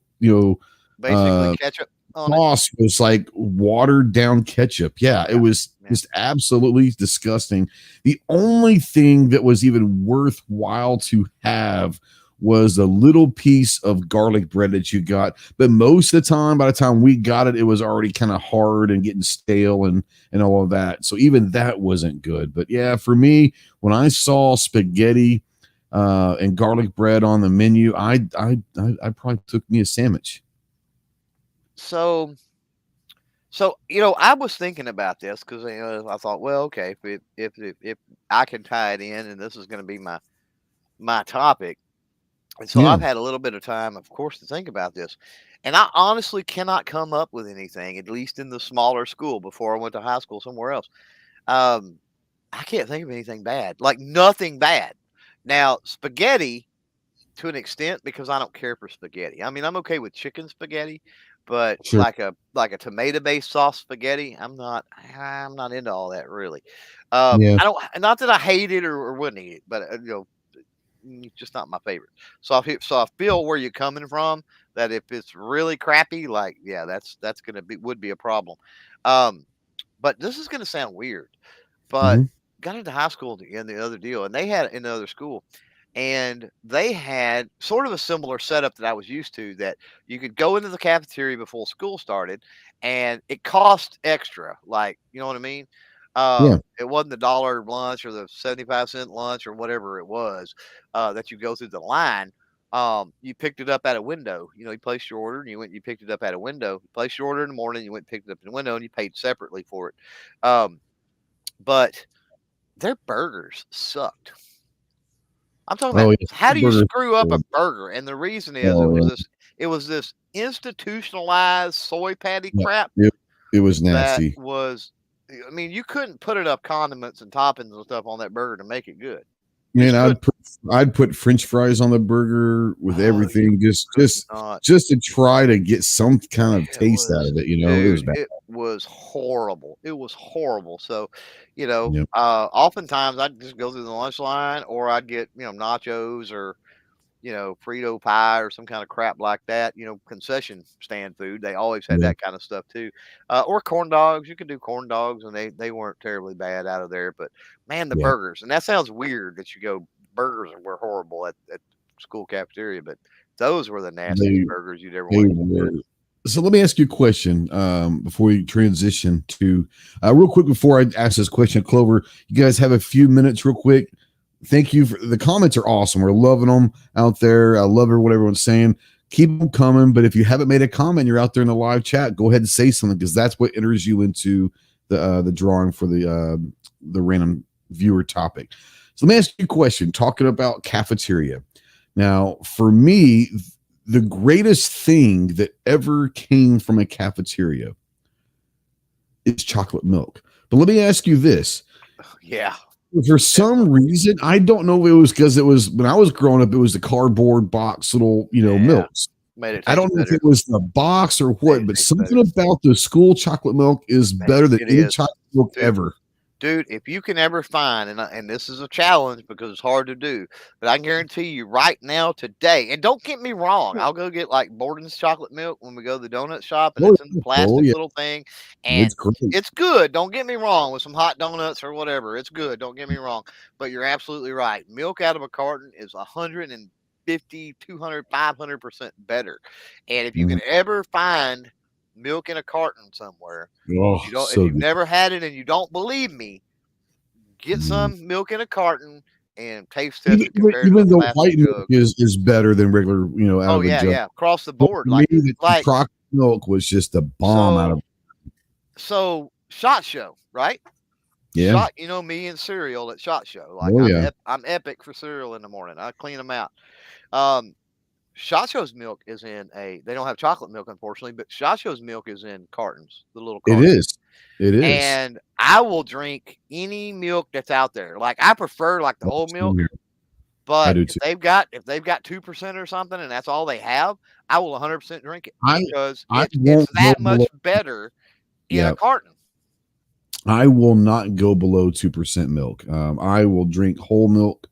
Basically ketchup on it. sauce was like watered down ketchup. Yeah, it Yeah. was Yeah. just absolutely disgusting. The only thing that was even worthwhile to have was a little piece of garlic bread that you got. But most of the time, by the time we got it, it was already kind of hard and getting stale and all of that. So even that wasn't good. But yeah, for me, when I saw spaghetti and garlic bread on the menu, I probably took me a sandwich. So I was thinking about this because I thought, well, okay, if I can tie it in, and this is going to be my topic, and so Yeah. I've had a little bit of time, of course, to think about this, and I honestly cannot come up with anything, at least in the smaller school before I went to high school somewhere else. Um, I can't think of anything bad, like nothing bad. Now, spaghetti to an extent because I don't care for spaghetti. I mean, I'm okay with chicken spaghetti, but Sure. like a tomato based sauce spaghetti, I'm not into all that really. Yeah. I don't not that I hate it or wouldn't eat it, but it's just not my favorite. So I feel where you're coming from. That if it's really crappy, like yeah, that's gonna be would be a problem. Um, but this is gonna sound weird, but Hmm. got into high school in the other deal, and they had in the other school, and they had sort of a similar setup that I was used to. That you could go into the cafeteria before school started, and it cost extra. Like you know what I mean? Yeah. It wasn't the dollar lunch or the 75-cent lunch or whatever it was that you go through the line. You picked it up at a window. You placed your order and you went. You picked it up at a window. You placed your order in the morning. You went and picked it up in the window and you paid separately for it. Um, but their burgers sucked. I'm talking about Oh yeah. how do you Burger. screw up a burger? And the reason is Oh yeah. it was this institutionalized soy patty Yeah. crap It was that nasty. was I mean, you couldn't put enough condiments and toppings and stuff on that burger to make it good. You Man, just couldn't. I'd put French fries on the burger with Oh, you everything, just could just not. just to try to get some kind of It taste out was of it. It was dude, bad. it was horrible. It was horrible. So, Yeah. oftentimes I'd just go through the lunch line or I'd get, nachos or Frito pie or some kind of crap like that, concession stand food. They always had Yeah. that kind of stuff too. Or corn dogs. You could do corn dogs and they weren't terribly bad out of there. But man, the Yeah. burgers, and that sounds weird that you go, burgers were horrible at school cafeteria, but those were the nastiest They burgers you'd ever they want to were. eat. So let me ask you a question before we transition to real quick before I ask this question, Clover. You guys have a few minutes, real quick. Thank you for the comments are awesome. We're loving them out there. I love what everyone's saying. Keep them coming. But if you haven't made a comment, you're out there in the live chat. Go ahead and say something because that's what enters you into the drawing for the random viewer topic. So let me ask you a question. Talking about cafeteria. Now, for me, the greatest thing that ever came from a cafeteria is chocolate milk. But let me ask you this. Yeah. For some reason, I don't know if it was because it was when I was growing up, it was the cardboard box little, milks. Made it I don't know better. if it was the box or what, but something about the school chocolate milk is better than any chocolate milk ever. Dude, if you can ever find, and this is a challenge because it's hard to do, but I can guarantee you right now, today, and don't get me wrong, I'll go get like Borden's chocolate milk when we go to the donut shop, and it's in the plastic little thing, and it's good. Don't get me wrong with some hot donuts or whatever. It's good. Don't get me wrong, but you're absolutely right. Milk out of a carton is 150, 200, 500% better. And if you can ever find milk in a carton somewhere, if you've never had it and you don't believe me, get some milk in a carton and taste test it. Even the white milk is better than regular, out of the jug. Yeah, across the board. Like chocolate milk was just a bomb out of. So SHOT Show, right? Yeah. Shot, me and cereal at SHOT Show. Like I'm epic for cereal in the morning. I clean them out. SHOT Show's milk is in they don't have chocolate milk, unfortunately, but SHOT Show's milk is in cartons, the little cartons. It is. And I will drink any milk that's out there. Like I prefer like the whole milk, but if they've got 2% or something and that's all they have, I will 100% drink it because it's that much better in a carton. I will not go below 2% milk. I will drink whole milk.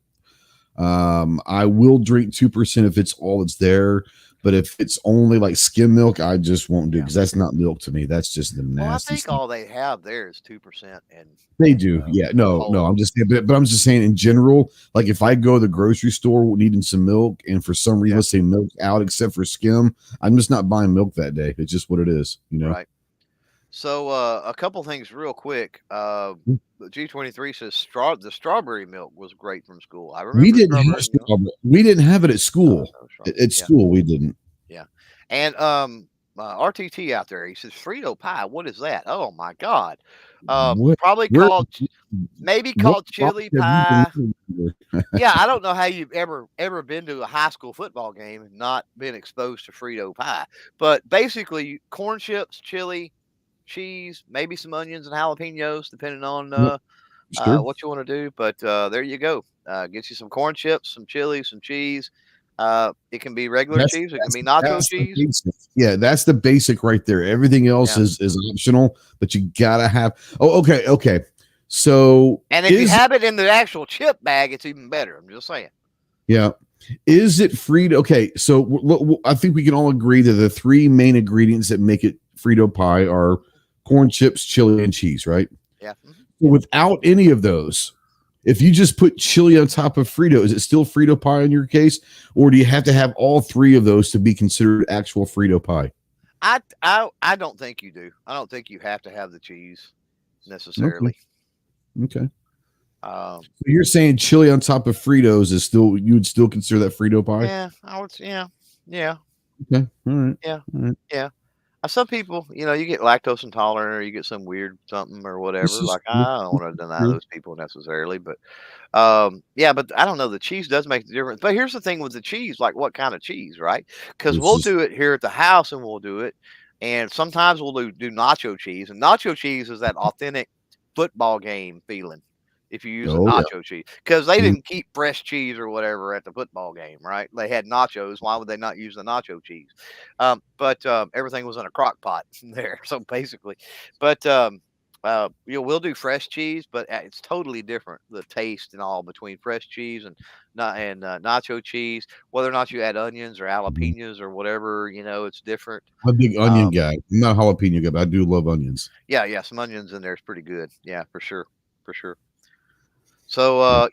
I will drink 2% if it's all that's there, but if it's only like skim milk, I just won't do because that's not milk to me. That's just the nasty. Well, I think all they have there is 2%, and they do. No, I'm just saying, but I'm just saying in general. Like if I go to the grocery store needing some milk, and for some reason let's say milk out except for skim, I'm just not buying milk that day. It's just what it is, Right. So a couple things real quick. G23 says the strawberry milk was great from school. I remember we didn't have it at school. At school we didn't. Yeah. And RTT out there, he says Frito pie. What is that? Oh my God. Probably called chili pie. Yeah, I don't know how you've ever been to a high school football game and not been exposed to Frito pie. But basically corn chips, chili, cheese, maybe some onions and jalapenos, depending on what you want to do. But there you go. Get you some corn chips, some chili, some cheese. It can be regular cheese. It can be nacho cheese. Yeah, that's the basic right there. Everything else is optional, but you gotta have. Oh, okay. So, and if you have it in the actual chip bag, it's even better. I'm just saying. Yeah. Is it Frito? Okay, so I think we can all agree that the three main ingredients that make it Frito pie are corn chips, chili, and cheese, right? Yeah. Without any of those, if you just put chili on top of Frito, is it still Frito pie in your case, or do you have to have all three of those to be considered actual Frito pie? I don't think you do. I don't think you have to have the cheese necessarily. Okay. So you're saying chili on top of Fritos is still, you would still consider that Frito pie? Yeah, I would. Yeah. Okay. All right. Yeah. Some people, you get lactose intolerant, or you get some weird something or whatever. Like I don't want to deny those people necessarily, but but I don't know. The cheese does make the difference. But here's the thing with the cheese, like what kind of cheese, right? Because we'll do it here at the house, and we'll do it, and sometimes we'll do nacho cheese, and nacho cheese is that authentic football game feeling. If you use a nacho cheese, because they didn't keep fresh cheese or whatever at the football game, right? They had nachos. Why would they not use the nacho cheese? But everything was in a crock pot there. So basically, but we'll do fresh cheese, but it's totally different, the taste and all between fresh cheese and nacho cheese. Whether or not you add onions or jalapenos or whatever, it's different. I'm a big onion guy. I'm not a jalapeno guy, but I do love onions. Yeah, some onions in there is pretty good. Yeah, for sure. So,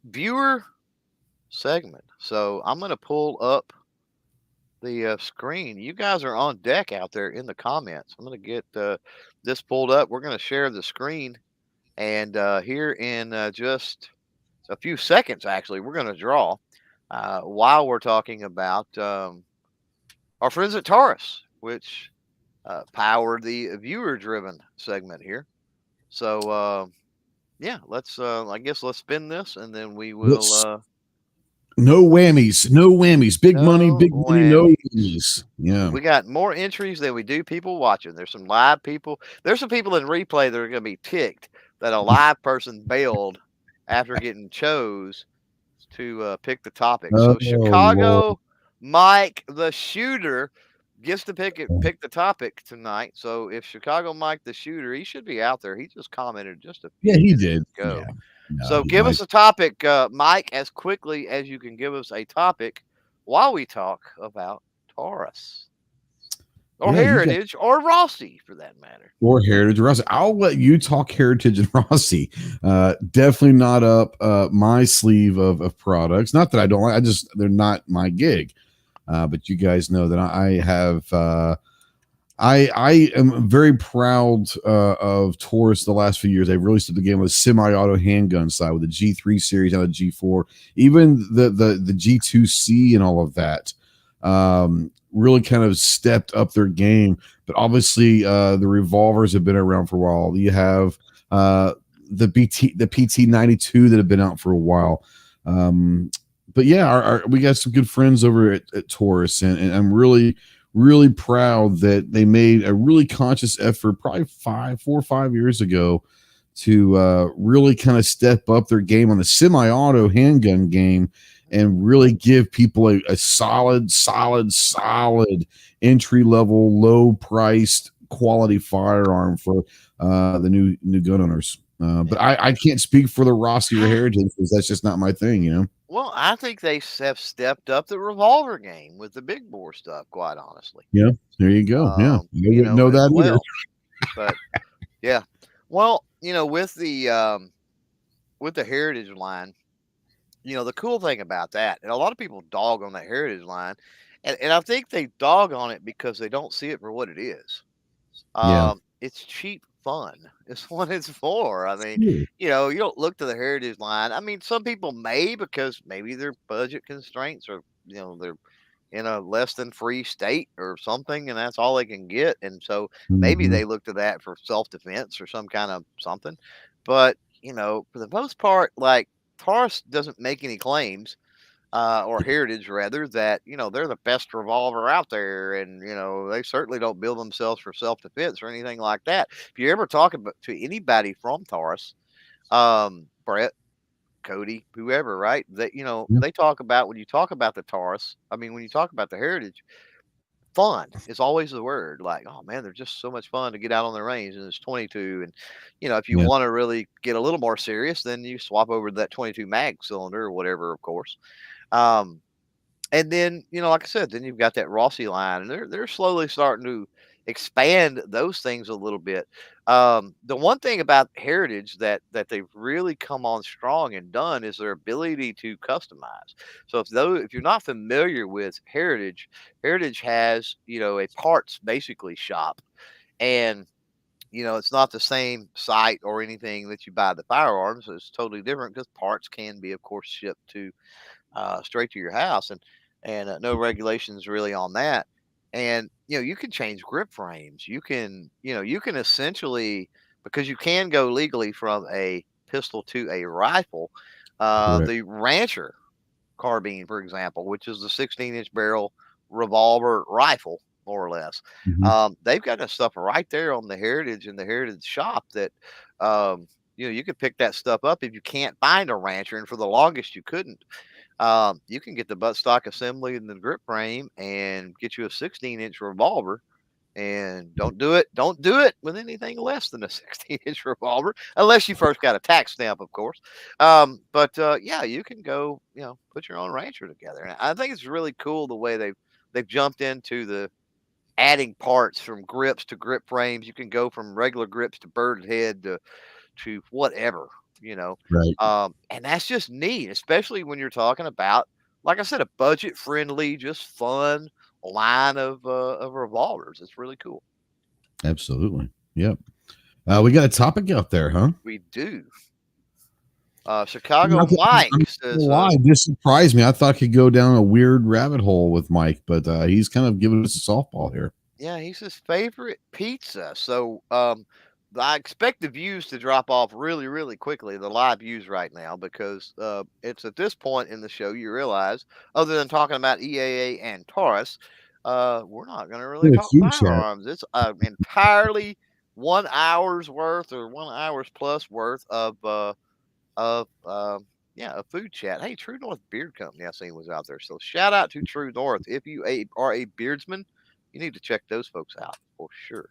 viewer segment. So I'm going to pull up the screen. You guys are on deck out there in the comments. I'm going to get this pulled up. We're going to share the screen. And here in just a few seconds, actually, we're going to draw while we're talking about our friends at Taurus, which power the viewer driven segment here. So, yeah, let's, I guess let's spin this and then we will, Let's no whammies, no whammies. no Big money, no whammies. whammies. Yeah. We got more entries than we do people watching. There's some live people. There's some people in replay that are going to be ticked that a live person bailed after getting chose to pick the topic. Oh So Lord. Chicago Mike the shooter gets to pick the topic tonight. So if Chicago Mike the shooter, he should be out there. He just commented just a Yeah, few he minutes did. ago. Yeah. No, So he give might. us a topic, Mike, as quickly as you can give us a topic while we talk about Taurus or Yeah, you got Heritage or Rossi for that matter. or Heritage Rossi. I'll let you talk Heritage and Rossi. Definitely not up my sleeve of products. Not that I don't like. I just they're not my gig. But you guys know that I have. I am very proud of Taurus the last few years. They've really stepped the game with a semi-auto handgun side with the G3 series and the G4, even the G2C and all of that. Really kind of stepped up their game. But obviously, the revolvers have been around for a while. You have the PT92 that have been out for a while. But yeah, we got some good friends over at Taurus, and I'm really proud that they made a really conscious effort probably 4 or 5 years ago to really kind of step up their game on the semi-auto handgun game and really give people a solid entry level, low priced quality firearm for the new gun owners. But I can't speak for the Rossi or Heritage because that's just not my thing, you know. Well, I think they have stepped up the revolver game with the big bore stuff, quite honestly. Yeah, there you go. Yeah, I wouldn't know as that either. well. But yeah, well, with the Heritage line, the cool thing about that, and a lot of people dog on that Heritage line, and I think they dog on it because they don't see it for what it is. Yeah. It's cheap fun. It's what it's for. I mean, Sure. you don't look to the Heritage line. I mean, some people may because maybe their budget constraints or they're in a less than free state or something, and that's all they can get. And so maybe Mhm. they look to that for self defense or some kind of something. But for the most part, like Taurus doesn't make any claims, or Heritage rather, that they're the best revolver out there, and they certainly don't build themselves for self defense or anything like that. If you ever talk about to anybody from Taurus, Brett, Cody, whoever, right? That Yeah. they talk about when you talk about the Taurus. I mean, when you talk about the Heritage, fun is always the word. Like, oh man, they're just so much fun to get out on the range, and it's 22. And if you Yeah. want to really get a little more serious, then you swap over to that 22 mag cylinder or whatever, of course. Um, and then, like I said, then you've got that Rossi line, and they're slowly starting to expand those things a little bit. The one thing about Heritage that they've really come on strong and done is their ability to customize. So if you're not familiar with Heritage, Heritage has a parts basically shop, and it's not the same site or anything that you buy the firearms. It's totally different because parts can be, of course, shipped to straight to your house, and no regulations really on that. And you can change grip frames. You can essentially, because you can go legally from a pistol to a rifle. Correct. The Rancher carbine, for example, which is the 16-inch barrel revolver rifle, more or less. Mhm. They've got that stuff right there on the Heritage and the Heritage shop that you could pick that stuff up if you can't find a Rancher, and for the longest you couldn't. You can get the buttstock assembly and the grip frame and get you a 16-inch revolver. And don't do it with anything less than a 16-inch revolver, unless you first got a tax stamp, of course. But yeah, you can go, put your own Rancher together. And I think it's really cool the way they've jumped into the adding parts from grips to grip frames. You can go from regular grips to bird head to whatever. you know. Right. And that's just neat, especially when you're talking about, like I said, a budget friendly, just fun line of revolvers. It's really cool. Absolutely. Yep. We got a topic out there, huh? We do. I'm Chicago not gonna Mike says, lie. This surprised me. I thought I could go down a weird rabbit hole with Mike, but he's kind of giving us a softball here. yeah, he's his favorite pizza. So I expect the views to drop off really, really quickly, the live views right now, because it's at this point in the show you realize, other than talking about EAA and Taurus, we're not going to really Yeah, talk food chat. firearms. It's entirely 1 hour's worth or 1 hour's plus worth of yeah, a food chat. Hey, True North Beard Company, I seen was out there. So shout out to True North. If you are a beardsman, you need to check those folks out for sure.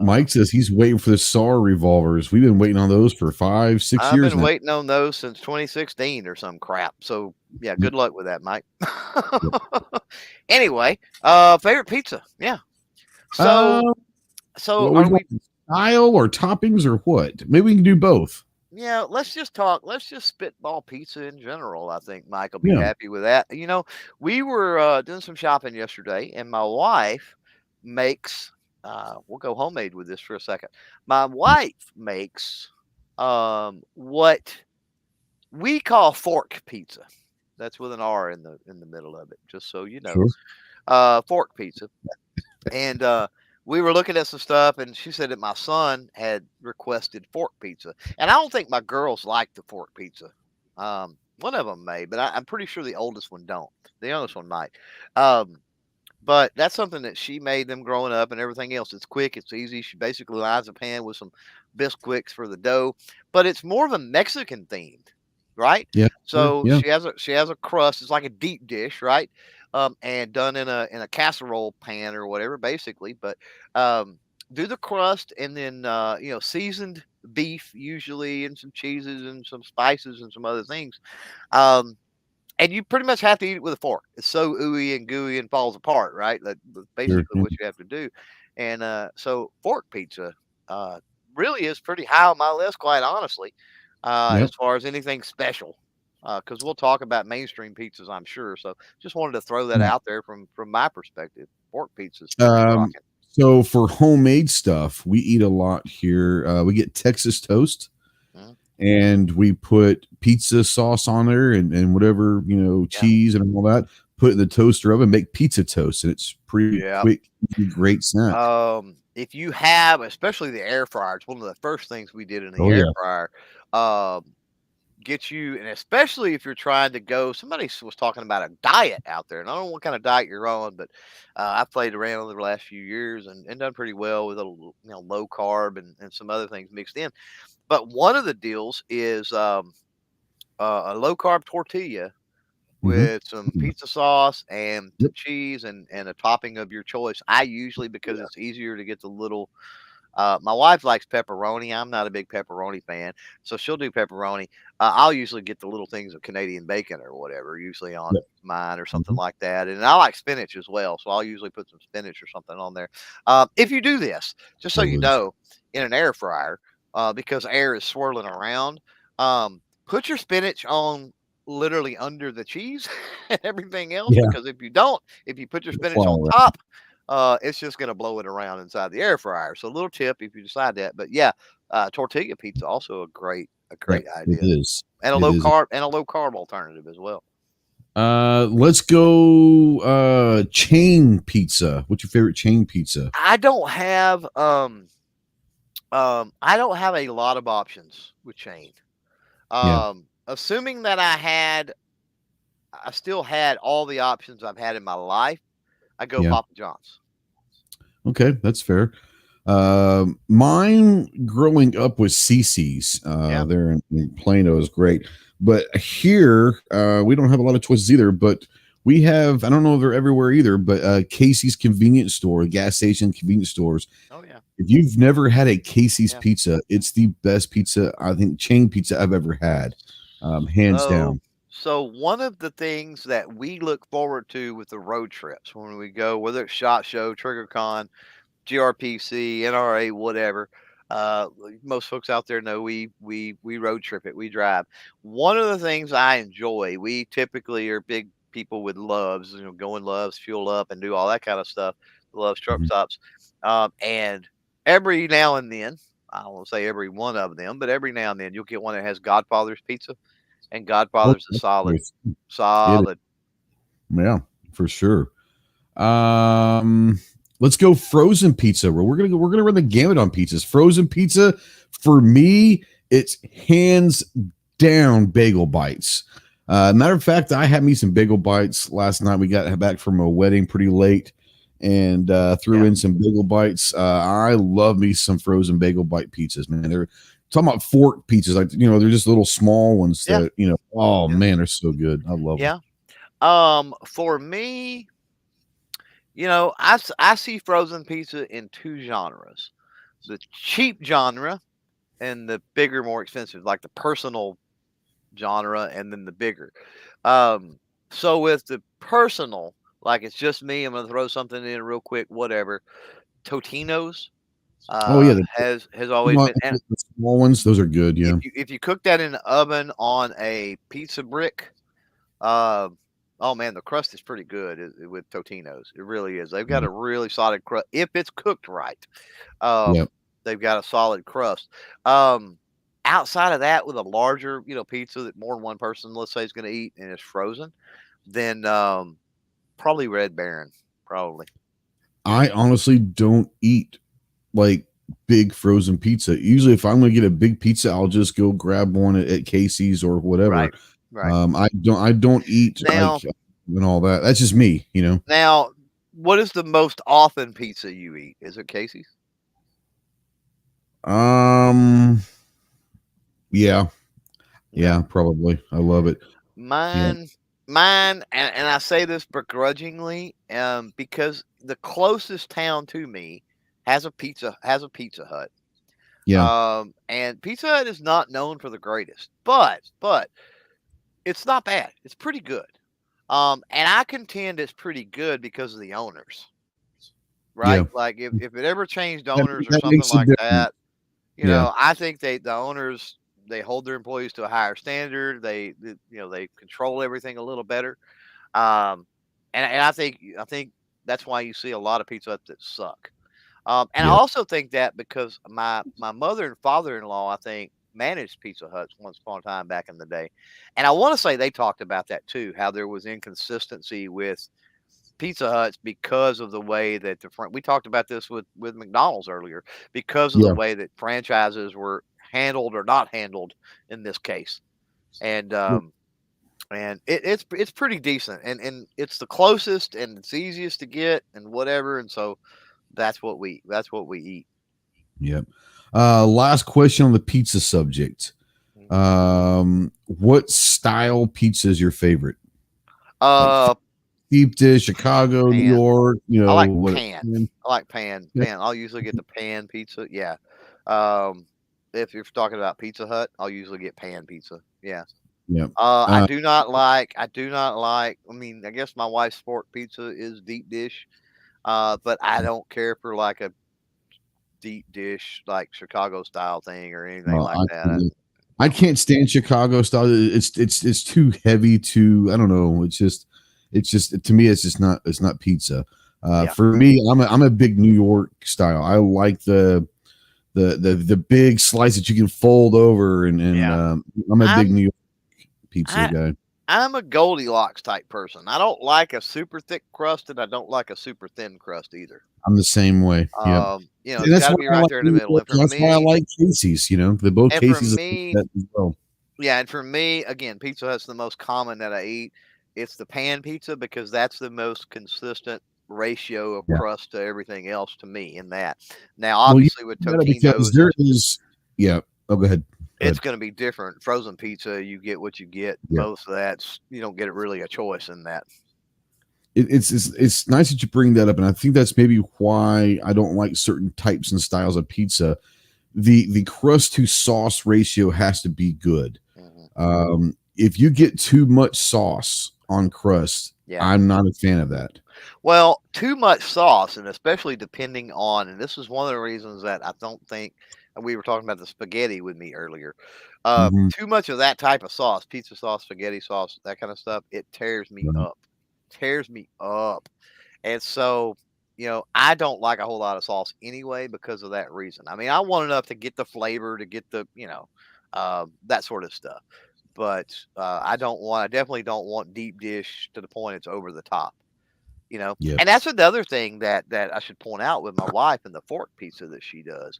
Mike says he's waiting for the SAR revolvers. We've been waiting on those for 5-6 I've years been now. waiting on those since 2016 or some crap. So yeah, good luck with that, Mike. Yep. Anyway, favorite pizza. Yeah. Uh, So what are we we? got, style or toppings or what? Maybe we can do both. Yeah, let's just talk. Let's just spitball pizza in general. I think Mike will be Yeah, happy with that. You know, we were doing some shopping yesterday, and my wife makes. We'll go homemade with this for a second. My wife makes what we call fork pizza. That's with an R in the middle of it, just so you know. sure. Fork pizza. And we were looking at some stuff, and she said that my son had requested fork pizza, and I don't think my girls like the fork pizza. One of them may, but I'm pretty sure the oldest one don't. The youngest one might. Um, but that's something that she made them growing up, and everything else. It's quick, it's easy. She basically lines a pan with some Bisquics for the dough, but it's more of a Mexican themed, right? Yeah, sure. So Yeah. she has a crust. It's like a deep dish, right? And done in a casserole pan or whatever, basically. But do the crust, and then you know, seasoned beef usually, and some cheeses and some spices and some other things. Um, and you pretty much have to eat it with a fork. It's so ooey and gooey and falls apart, right? That's Sure. basically Yeah. what you have to do. And so fork pizza uh, really is pretty high on my list, quite honestly, Yep. as far as anything special. Because we'll talk about mainstream pizzas, I'm sure. So just wanted to throw that Yeah. out there from my perspective. Pork pizza's pretty Um, rocking. so for homemade stuff, we eat a lot here. We get Texas toast, Mhm. and we put pizza sauce on there and whatever, Yeah. cheese and all that. Put it in the toaster oven, make pizza toast, and it's pretty Yeah. quick, easy, great snack. If you have, especially the air fryer, it's one of the first things we did in the Oh air yeah, fryer. Um, get you, and especially if you're trying to go, somebody was talking about a diet out there, and I don't know what kind of diet you're on, but I've played around over the last few years and done pretty well with a low carb and some other things mixed in. But one of the deals is a low carb tortilla hmm with some pizza sauce and some yep, cheese and a topping of your choice. I usually, because yeah, it's easier to get the little my wife likes pepperoni. I'm not a big pepperoni fan, so she'll do pepperoni. I'll usually get the little things of Canadian bacon or whatever, usually on yep, mine or something hmm like that. And I like spinach as well, so I'll usually put some spinach or something on there. If you do this, just so you always. know, in an air fryer, because air is swirling around, put your spinach on literally under the cheese and everything else. Yeah, Because if you don't, if you put your it'll spinach fly on around. top, it's just going to blow it around inside the air fryer. So a little tip if you decide that. But yeah, tortilla pizza also a Yep, great it idea, is. and It is. a low carb alternative as well. Let's go. Chain pizza. What's your favorite chain pizza? I don't have I don't have a lot of options with chain. Yeah, Assuming that I still had all the options I've had in my life, I go yeah. Papa John's. Okay, that's fair. Mine growing up was CC's. Yeah, There in Plano is great, but here we don't have a lot of choices either. But we have, I don't know if they're everywhere either, but Casey's convenience store, gas station convenience stores. oh yeah, If you've never had a Casey's yeah. pizza, it's the best pizza, I think, chain pizza I've ever had, hands So, down. so one of the things that we look forward to with the road trips when we go, whether it's SHOT Show, TriggerCon, GRPC, NRA, whatever, Uh, Most folks out there know we road trip it. We drive. One of the things I enjoy, we typically are big people with loves, go in loves, fuel up, and do all that kind of stuff. Loves truck Mhm. stops, and every now and then, I don't want to say every one of them, but every now and then you'll get one that has Godfather's pizza, and Oh, Godfather's a that's solid, nice. It is. solid. Yeah, for sure. Let's go frozen pizza. We're gonna run the gamut on pizzas. Frozen pizza for me, it's hands down bagel bites. Matter of fact, I had me some bagel bites last night. We got back from a wedding pretty late and threw Yeah, in some bagel bites. I love me some frozen bagel bite pizzas, man. They're talking about fork pizzas, like they're just little small ones yeah, that oh yeah, man, they're so good. I love them. yeah. For me, I see frozen pizza in two genres: the cheap genre and the bigger, more expensive, like the personal genre, and then the bigger. Um, so with the personal, like it's just me, I'm gonna throw something in real quick, whatever. Totino's Oh yeah, has always been, and the small ones, those are good. Yeah. if you cook that in the oven on a pizza brick, uh, oh man, the crust is pretty good with Totino's. It really is. They've got Yeah. a really solid crust if it's cooked right. Um, Yeah. they've got a solid crust. Um, Outside of that, with a larger, pizza that more than one person, let's say, is going to eat and it's frozen, then probably Red Baron, probably. I honestly don't eat like big frozen pizza. Usually, if I'm going to get a big pizza, I'll just go grab one at Casey's or whatever. Right, right. I don't eat Now, like and all that. That's just me. now, what is the most often pizza you eat? Is it Casey's? Um, yeah, Yeah. yeah, probably. I love it. Yeah, Mine, mine, and I say this begrudgingly, because the closest town to me has a Pizza Hut. yeah, And Pizza Hut is not known for the greatest, but it's not bad. It's pretty good. And I contend it's pretty good because of the owners, yeah. right? Like if it ever changed owners or That something makes a like difference. that, Yeah, I think the owners, they hold their employees to a higher standard. They control everything a little better. Um, and I think that's why you see a lot of Pizza Huts that suck. And I yeah, also think that because my mother and father-in-law, I think, managed Pizza Huts once upon a time back in the day, and I want to say they talked about that too, how there was inconsistency with Pizza Huts because of the way that we talked about this with McDonald's earlier, because of the yeah. way that franchises were handled or not handled in this case, and it's pretty decent, and it's the closest and it's easiest to get and whatever, and so that's what we eat. Yeah. Last question on the pizza subject. Mhm. What style pizza is your favorite? Like Uh, deep dish, Chicago, New Pan. York, I like what? pan. I like pan. Yeah. Pan. I'll usually get the pan pizza. Yeah. Um, if you're talking about Pizza Hut, I'll usually get pan pizza. Yeah. Yeah. I Uh, do not like. I do not like. I mean, I guess my wife's sport pizza is deep dish. But I don't care for like a deep dish like Chicago style thing or anything uh, like I, that. I I'm can't stand Chicago style. It's too heavy. I don't know. It's just to me. It's not pizza. Yeah. For me, I'm a big New York style. I like the big slice that you can fold over, and Yeah. I'm a big I'm New York pizza I guy. I'm a Goldilocks type person. I don't like a super thick crust, and I don't like a super thin crust either. I'm the same way. Yep. And It's that's got to why be I right like there in the New middle. York, And for and that's why I me, like Casey's. The both and for Casey's are like me, that as well. yeah, and for me, again, Pizza Hut's the most common that I eat. It's the pan pizza because that's the most consistent ratio of Yeah. crust to everything else to me in that. Now, Well, you obviously with better because Totino's, there is. Yeah. Oh, go ahead. Go it's ahead. going to be different. Frozen pizza, you get what you get. Yeah. Most of that's, you don't get really a choice in that. It's nice that you bring that up, and I think that's maybe why I don't like certain types and styles of pizza. The crust to sauce ratio has to be good. Hmm. If you get too much sauce on crust, Yeah. I'm not a fan of that. Well, too much sauce, and especially depending on, and this is one of the reasons that I don't think we were talking about the spaghetti with me earlier. Hmm. Too much of that type of sauce, pizza sauce, spaghetti sauce, that kind of stuff, it tears me Right. up. Tears me up. And so, I don't like a whole lot of sauce anyway because of that reason. I mean, I want enough to get the flavor, to get the, that sort of stuff. But I definitely don't want deep dish to the point it's over the top. Yeah. And that's another thing that I should point out with my wife and the fork pizza that she does.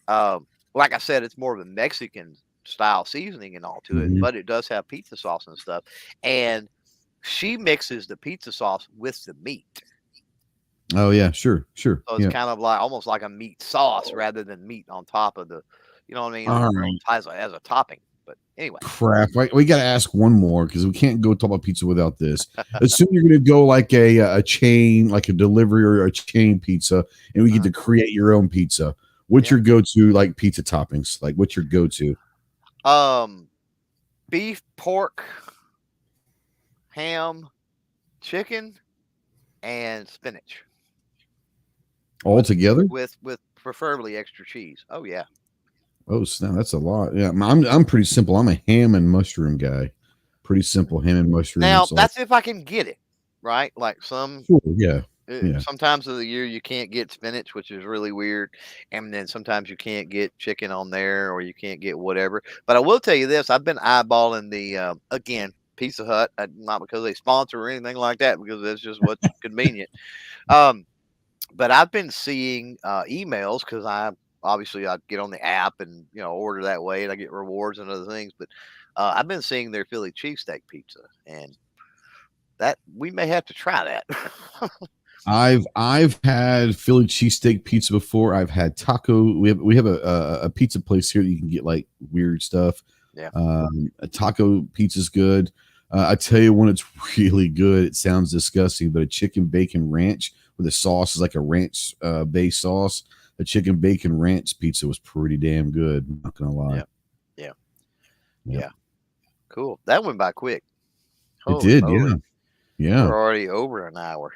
Like I said, it's more of a Mexican style seasoning and all to it, Hmm. but it does have pizza sauce and stuff. And she mixes the pizza sauce with the meat. Oh yeah, sure, sure. So it's Yeah. kind of like almost like a meat sauce rather than meat on top of the, you know what I mean, All right. as a topping. But anyway, Crap. We got to ask one more because we can't go talk about pizza without this. Assume you're going to go like a chain, like a delivery or a chain pizza, and we get uh, to create your own pizza. What's yeah. your go-to like pizza toppings? Like what's your go-to? Um, Beef, pork, ham, chicken, and spinach. All with together? with preferably extra cheese. Oh yeah. Oh snap, that's a lot. Yeah, I'm pretty simple. I'm a ham and mushroom guy. Pretty simple ham and mushroom. Now That's all. that's if I can get it right. Like Sure. Yeah. Yeah. sometimes of the year you can't get spinach, which is really weird, and then sometimes you can't get chicken on there, or you can't get whatever. But I will tell you this: I've been eyeballing the again Pizza Hut, not because they sponsor or anything like that, because that's just what's convenient. Um, but I've been seeing emails because I get on the app and order that way, and I get rewards and other things. But I've been seeing their Philly cheesesteak pizza, and that we may have to try that. I've had Philly cheesesteak pizza before. I've had taco. We have a pizza place here that you can get like weird stuff. Yeah, A taco pizza's good. I tell you when it's really good. It sounds disgusting, but a chicken bacon ranch with the sauce is like a ranch based sauce. The chicken bacon ranch pizza was pretty damn good. I'm not gonna lie. yeah, yeah, Yeah, yeah. Cool. That went by quick. it Holy did. moly, Yeah, yeah, we're already over an hour.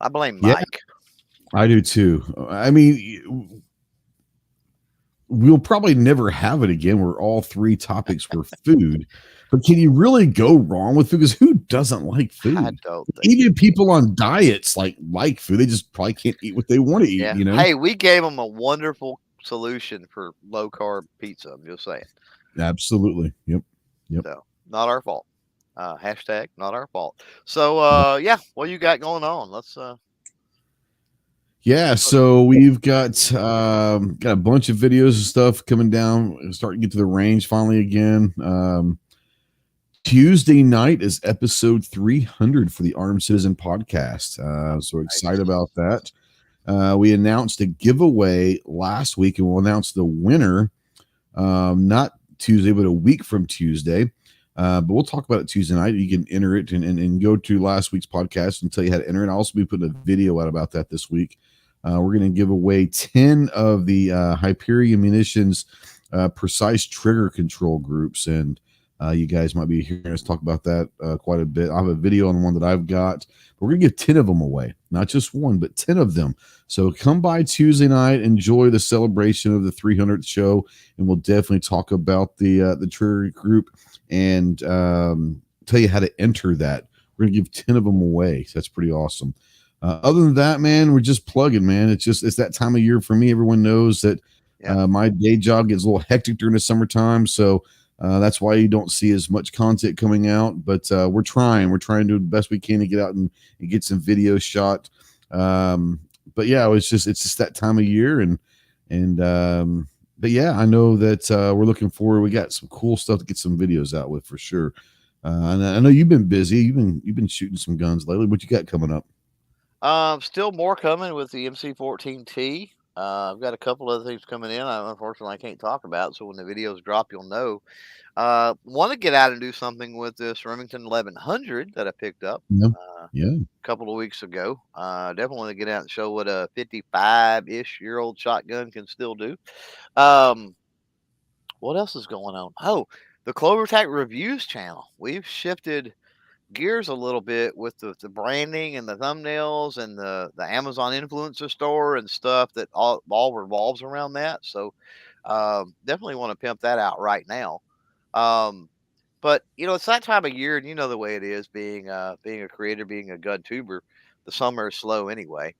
I blame yeah. Mike. I do too. I mean, we'll probably never have it again where all three topics were food. But can you really go wrong with food? Because who doesn't like I food? don't think Even you can. people on diets like food. They just probably can't eat what they want to eat, Yeah. you know? Hey, we gave them a wonderful solution for low carb pizza. I'm just saying. Absolutely. Yep. Yep. So not our fault. Hashtag not our fault. So Yep. yeah, what you got going on? Let's Yeah, so we've got a bunch of videos and stuff coming down. Starting to get to the range finally again. Tuesday night is episode 300 for the Armed Citizen podcast. So we're excited nice. about that. We announced a giveaway last week, and we'll announce the winner not Tuesday, but a week from Tuesday. But we'll talk about it Tuesday night. You can enter it and go to last week's podcast and tell you how to enter it. I'll also be putting a video out about that this week. We're going to give away 10 of the Hyperion Munitions precise trigger control groups. And you guys might be hearing us talk about that quite a bit. I have a video on one that I've got. But we're going to give 10 of them away, not just one, but 10 of them. So come by Tuesday night, enjoy the celebration of the 300th show, and we'll definitely talk about the trigger group and tell you how to enter that. We're going to give 10 of them away. So that's pretty awesome. Other than that, man, we're just plugging, man. It's that time of year for me. Everyone knows that my day job gets a little hectic during the summertime. So that's why you don't see as much content coming out. But we're trying to do the best we can to get out and get some videos shot. But yeah, it's just that time of year. But yeah, I know that we're looking forward. We got some cool stuff to get some videos out with for sure. And I know you've been busy. You've been shooting some guns lately. What you got coming up? Still more coming with the MC14T. I've got a couple other things coming in. Unfortunately, I can't talk about. So when the videos drop, you'll know. Want to get out and do something with this Remington 1100 that I picked up Yeah, a yeah. couple of weeks ago. Definitely want to get out and show what a 55-ish-year-old shotgun can still do. Um, what else is going on? Oh, the CloverTac Reviews channel. We've shifted gears a little bit with the branding and the thumbnails and the Amazon influencer store and stuff that all revolves around that. So definitely want to pimp that out right now. Um, but it's that time of year, and you know the way it is being a creator, being a gun tuber. The summer is slow anyway.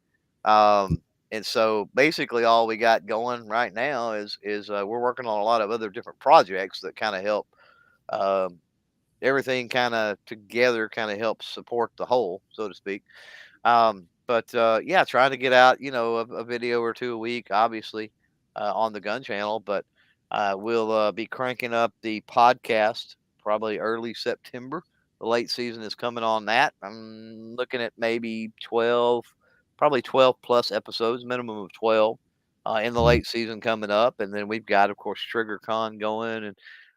And so basically all we got going right now is we're working on a lot of other different projects that kind of help um, everything kind of together, kind of helps support the whole, so to speak. But yeah, trying to get out, a video or two a week, obviously, on the gun channel. But we'll be cranking up the podcast probably early September. The late season is coming on that. I'm looking at maybe 12, probably 12 plus episodes, minimum of 12 in the late season coming up. And then we've got, of course, Trigger Con going, and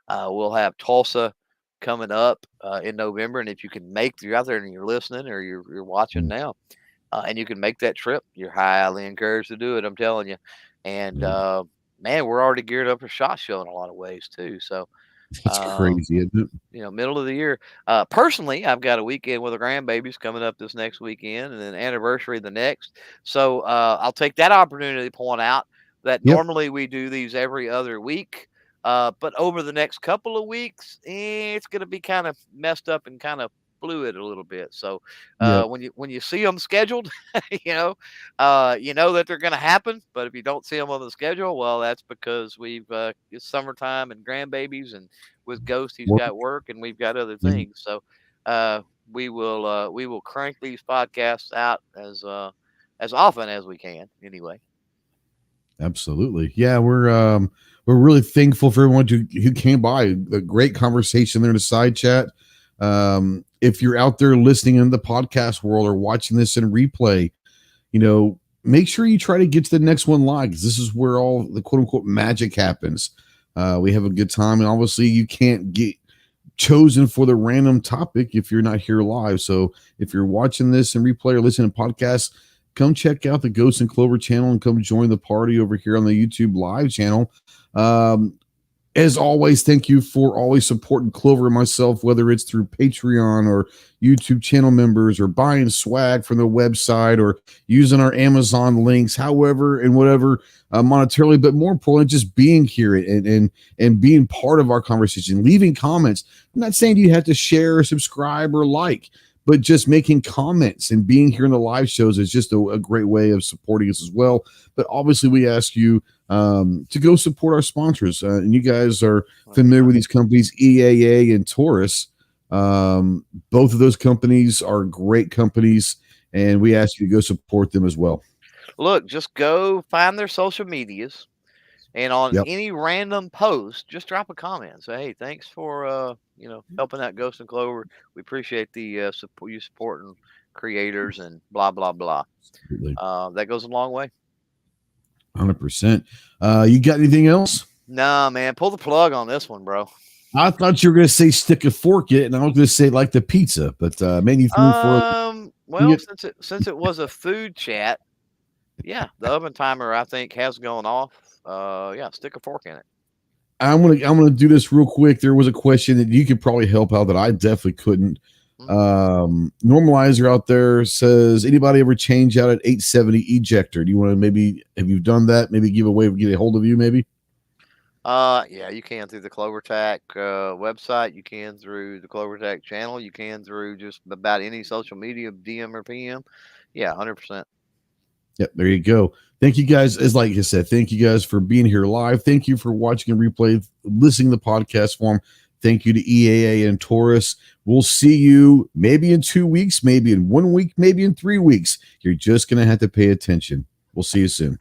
we'll have Tulsa coming up in November. And if you can make, you're out there and you're listening or you're watching now, and you can make that trip, you're highly encouraged to do it. I'm telling you. And man, we're already geared up for SHOT Show in a lot of ways too. So That's crazy, isn't it? middle of the year. Personally, I've got a weekend with the grandbabies coming up this next weekend, and then anniversary the next. So I'll take that opportunity to point out that Yep. normally we do these every other week. But over the next couple of weeks, it's going to be kind of messed up and kind of fluid a little bit. So Yep. when you see them scheduled, you know that they're going to happen. But if you don't see them on the schedule, well, that's because it's summertime and grandbabies, and with Ghost, he's Work. got work, and we've got other Yeah. things. So we will crank these podcasts out as often as we can. Anyway. Absolutely. Yeah, we're really thankful for everyone who came by. A great conversation there in the side chat. If you're out there listening in the podcast world or watching this in replay, make sure you try to get to the next one live, because this is where all the quote unquote magic happens. We have a good time, and obviously you can't get chosen for the random topic if you're not here live. So if you're watching this in replay or listening to podcasts, come check out the Ghost and Clover channel and come join the party over here on the YouTube live channel. As always, thank you for always supporting Clover and myself, whether it's through Patreon or YouTube channel members or buying swag from the website or using our Amazon links, however and whatever monetarily, but more importantly, just being here and being part of our conversation, leaving comments. I'm not saying you have to share or subscribe or like, but just making comments and being here in the live shows is just a great way of supporting us as well. But obviously, we ask you to go support our sponsors. And you guys are familiar with these companies, EAA and Taurus. Both of those companies are great companies, and we ask you to go support them as well. Look, just go find their social medias, and on any random post, just drop a comment. Say, hey, thanks for helping out Ghost and Clover. We appreciate the support, you supporting creators and blah blah blah. That goes a long way. 100%. You got anything else? Nah, man, pull the plug on this one, bro. I thought you were going to say stick a fork in it, and I was going to say like the pizza, but man, you threw for. Well, since it was a food chat, yeah, the oven timer I think has gone off. Yeah, stick a fork in it. I'm gonna do this real quick. There was a question that you could probably help out that I definitely couldn't. Normalizer out there says, anybody ever change out an 870 ejector? Do you want to have you done that? Maybe give get a hold of you, maybe? Yeah, you can through the CloverTac website. You can through the CloverTac channel. You can through just about any social media, DM or PM. Yeah, 100%. Yep, there you go. Thank you guys. As like I said, thank you guys for being here live. Thank you for watching and replay, listening to the podcast form. Thank you to EAA and Taurus. We'll see you maybe in 2 weeks, maybe in 1 week, maybe in 3 weeks. You're just going to have to pay attention. We'll see you soon.